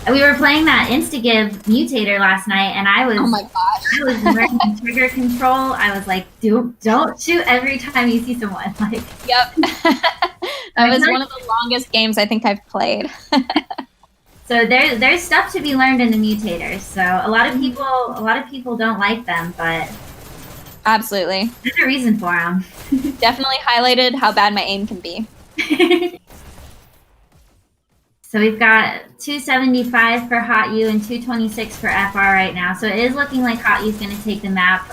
We were playing that Instagive mutator last night, and I was oh my gosh. I was learning trigger control. I was like, don't shoot every time you see someone. Like, yep. That was one of the longest games I think I've played. So there's stuff to be learned in the mutators. So a lot of people don't like them, but absolutely, there's a reason for them. Definitely highlighted how bad my aim can be. So we've got 275 for HOTU and 226 for FR right now. So it is looking like HOTU's going to take the map.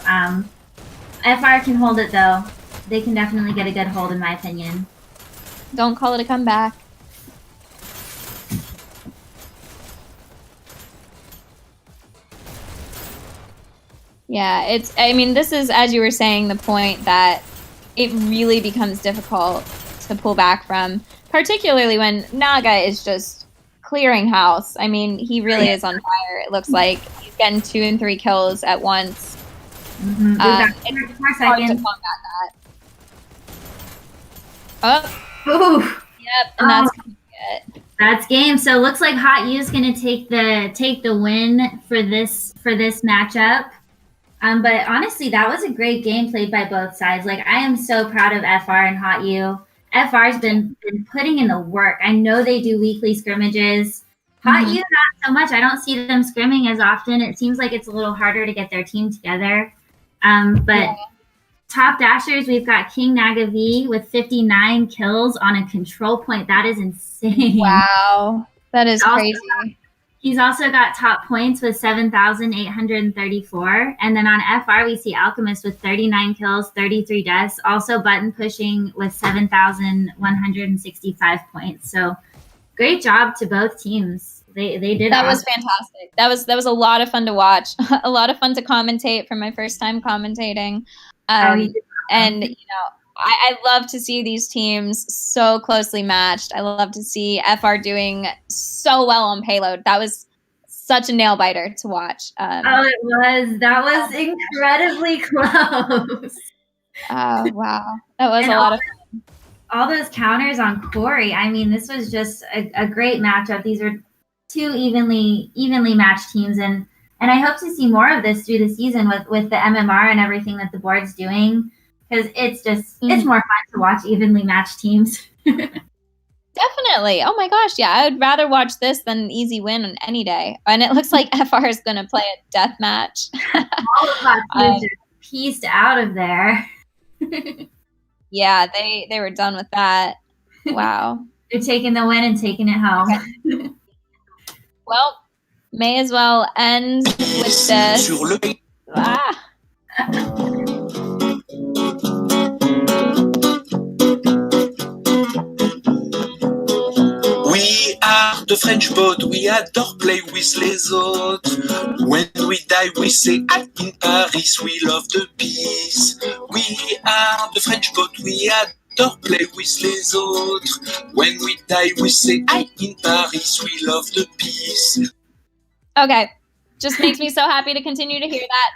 FR can hold it, though. They can definitely get a good hold, in my opinion. Don't call it a comeback. Yeah, I mean, this is, as you were saying, the point that it really becomes difficult to pull back from, particularly when Naga is just clearing house. I mean, he really is on fire. It looks like he's getting 2 and 3 kills at once. Mm-hmm. It's hard to combat that. Oh. Ooh. Yep, and that's it. That's game. So it looks like HOTU is going to take the win for this matchup. But honestly, that was a great game played by both sides. Like, I am so proud of FR and HOTU. FR's been putting in the work. I know they do weekly scrimmages. HOTU, not so much. I don't see them scrimming as often. It seems like it's a little harder to get their team together. But top dashers, we've got King Naga V with 59 kills on a control point. That is insane. Wow. That is crazy. He's also got top points with 7,834. And then on FR, we see Alchemist with 39 kills, 33 deaths. Also button pushing with 7,165 points. So great job to both teams. They did that. Was fantastic. That was a lot of fun to watch. A lot of fun to commentate for my first time commentating. And you know, I love to see these teams so closely matched. I love to see FR doing so well on payload. That was such a nail biter to watch. It was. That was incredibly close. Oh, wow. That was a lot of fun. all those counters on Corey. I mean, this was just a great matchup. These are two evenly matched teams, and I hope to see more of this through the season with the MMR and everything that the board's doing, because it's just it's more fun to watch evenly matched teams. Definitely. Oh my gosh, yeah. I would rather watch this than an easy win on any day. And it looks like FR is going to play a death match. All of that teams are pieced out of there. Yeah, they were done with that. Wow. They're taking the win and taking it home. Okay. Well, may as well end with this. Ah. We are the French boat, we adore play with les autres. When we die, we say, ah, in Paris, we love the peace. We are the French boat, we adore play with les autres. When we die, we say, ah, in Paris, we love the peace. Okay. Just makes me so happy to continue to hear that.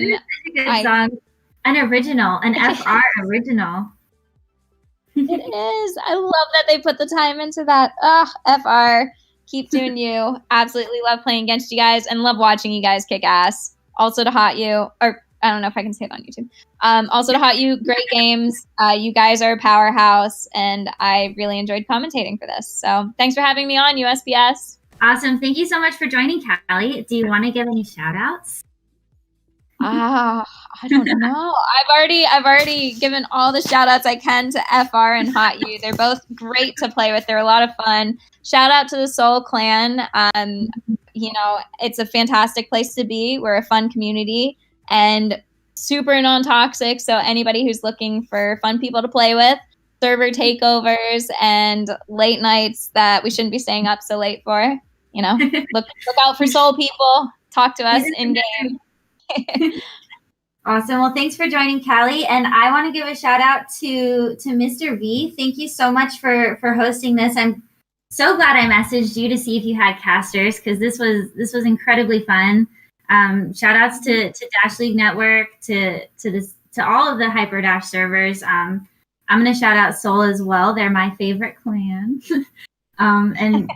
It's a good song. An original, an FR original. It is. I love that they put the time into that. FR, keep doing you. Absolutely love playing against you guys and love watching you guys kick ass. Also to HOTU, or I don't know if I can say it on YouTube. Also to HOTU, great games. You guys are a powerhouse, and I really enjoyed commentating for this. So thanks for having me on, USPS. Awesome. Thank you so much for joining, Callie. Do you want to give any shout outs? I don't know. I've already given all the shout outs I can to FR and HOTU. They're both great to play with. They're a lot of fun. Shout out to the Seoul Clan. It's a fantastic place to be. We're a fun community and super non-toxic. So anybody who's looking for fun people to play with, server takeovers and late nights that we shouldn't be staying up so late for, look out for Seoul people. Talk to us in game. Awesome. Well, thanks for joining, Callie. And I want to give a shout out to Mr. V. Thank you so much for hosting this. I'm so glad I messaged you to see if you had casters, because this was incredibly fun. Shout outs to Dash League Network, to all of the Hyper Dash servers. I'm going to shout out Seoul as well. They're my favorite clan. And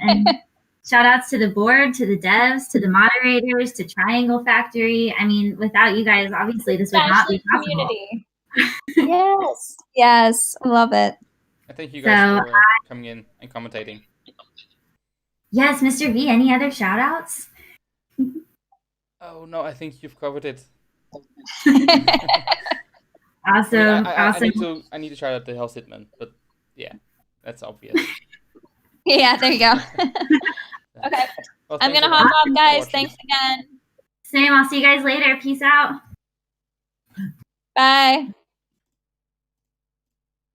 shout outs to the board, to the devs, to the moderators, to Triangle Factory. I mean, without you guys, obviously this would not be possible. Community. Yes, I love it. I thank you guys for coming in and commentating. Yes, Mr. V, any other shout outs? Oh no, I think you've covered it. Awesome. Awesome. I need to shout out the Hell Hitman, but yeah, that's obvious. Yeah, there you go. Okay. Well, I'm going to hop off, guys. Thanks again. Same. I'll see you guys later. Peace out. Bye.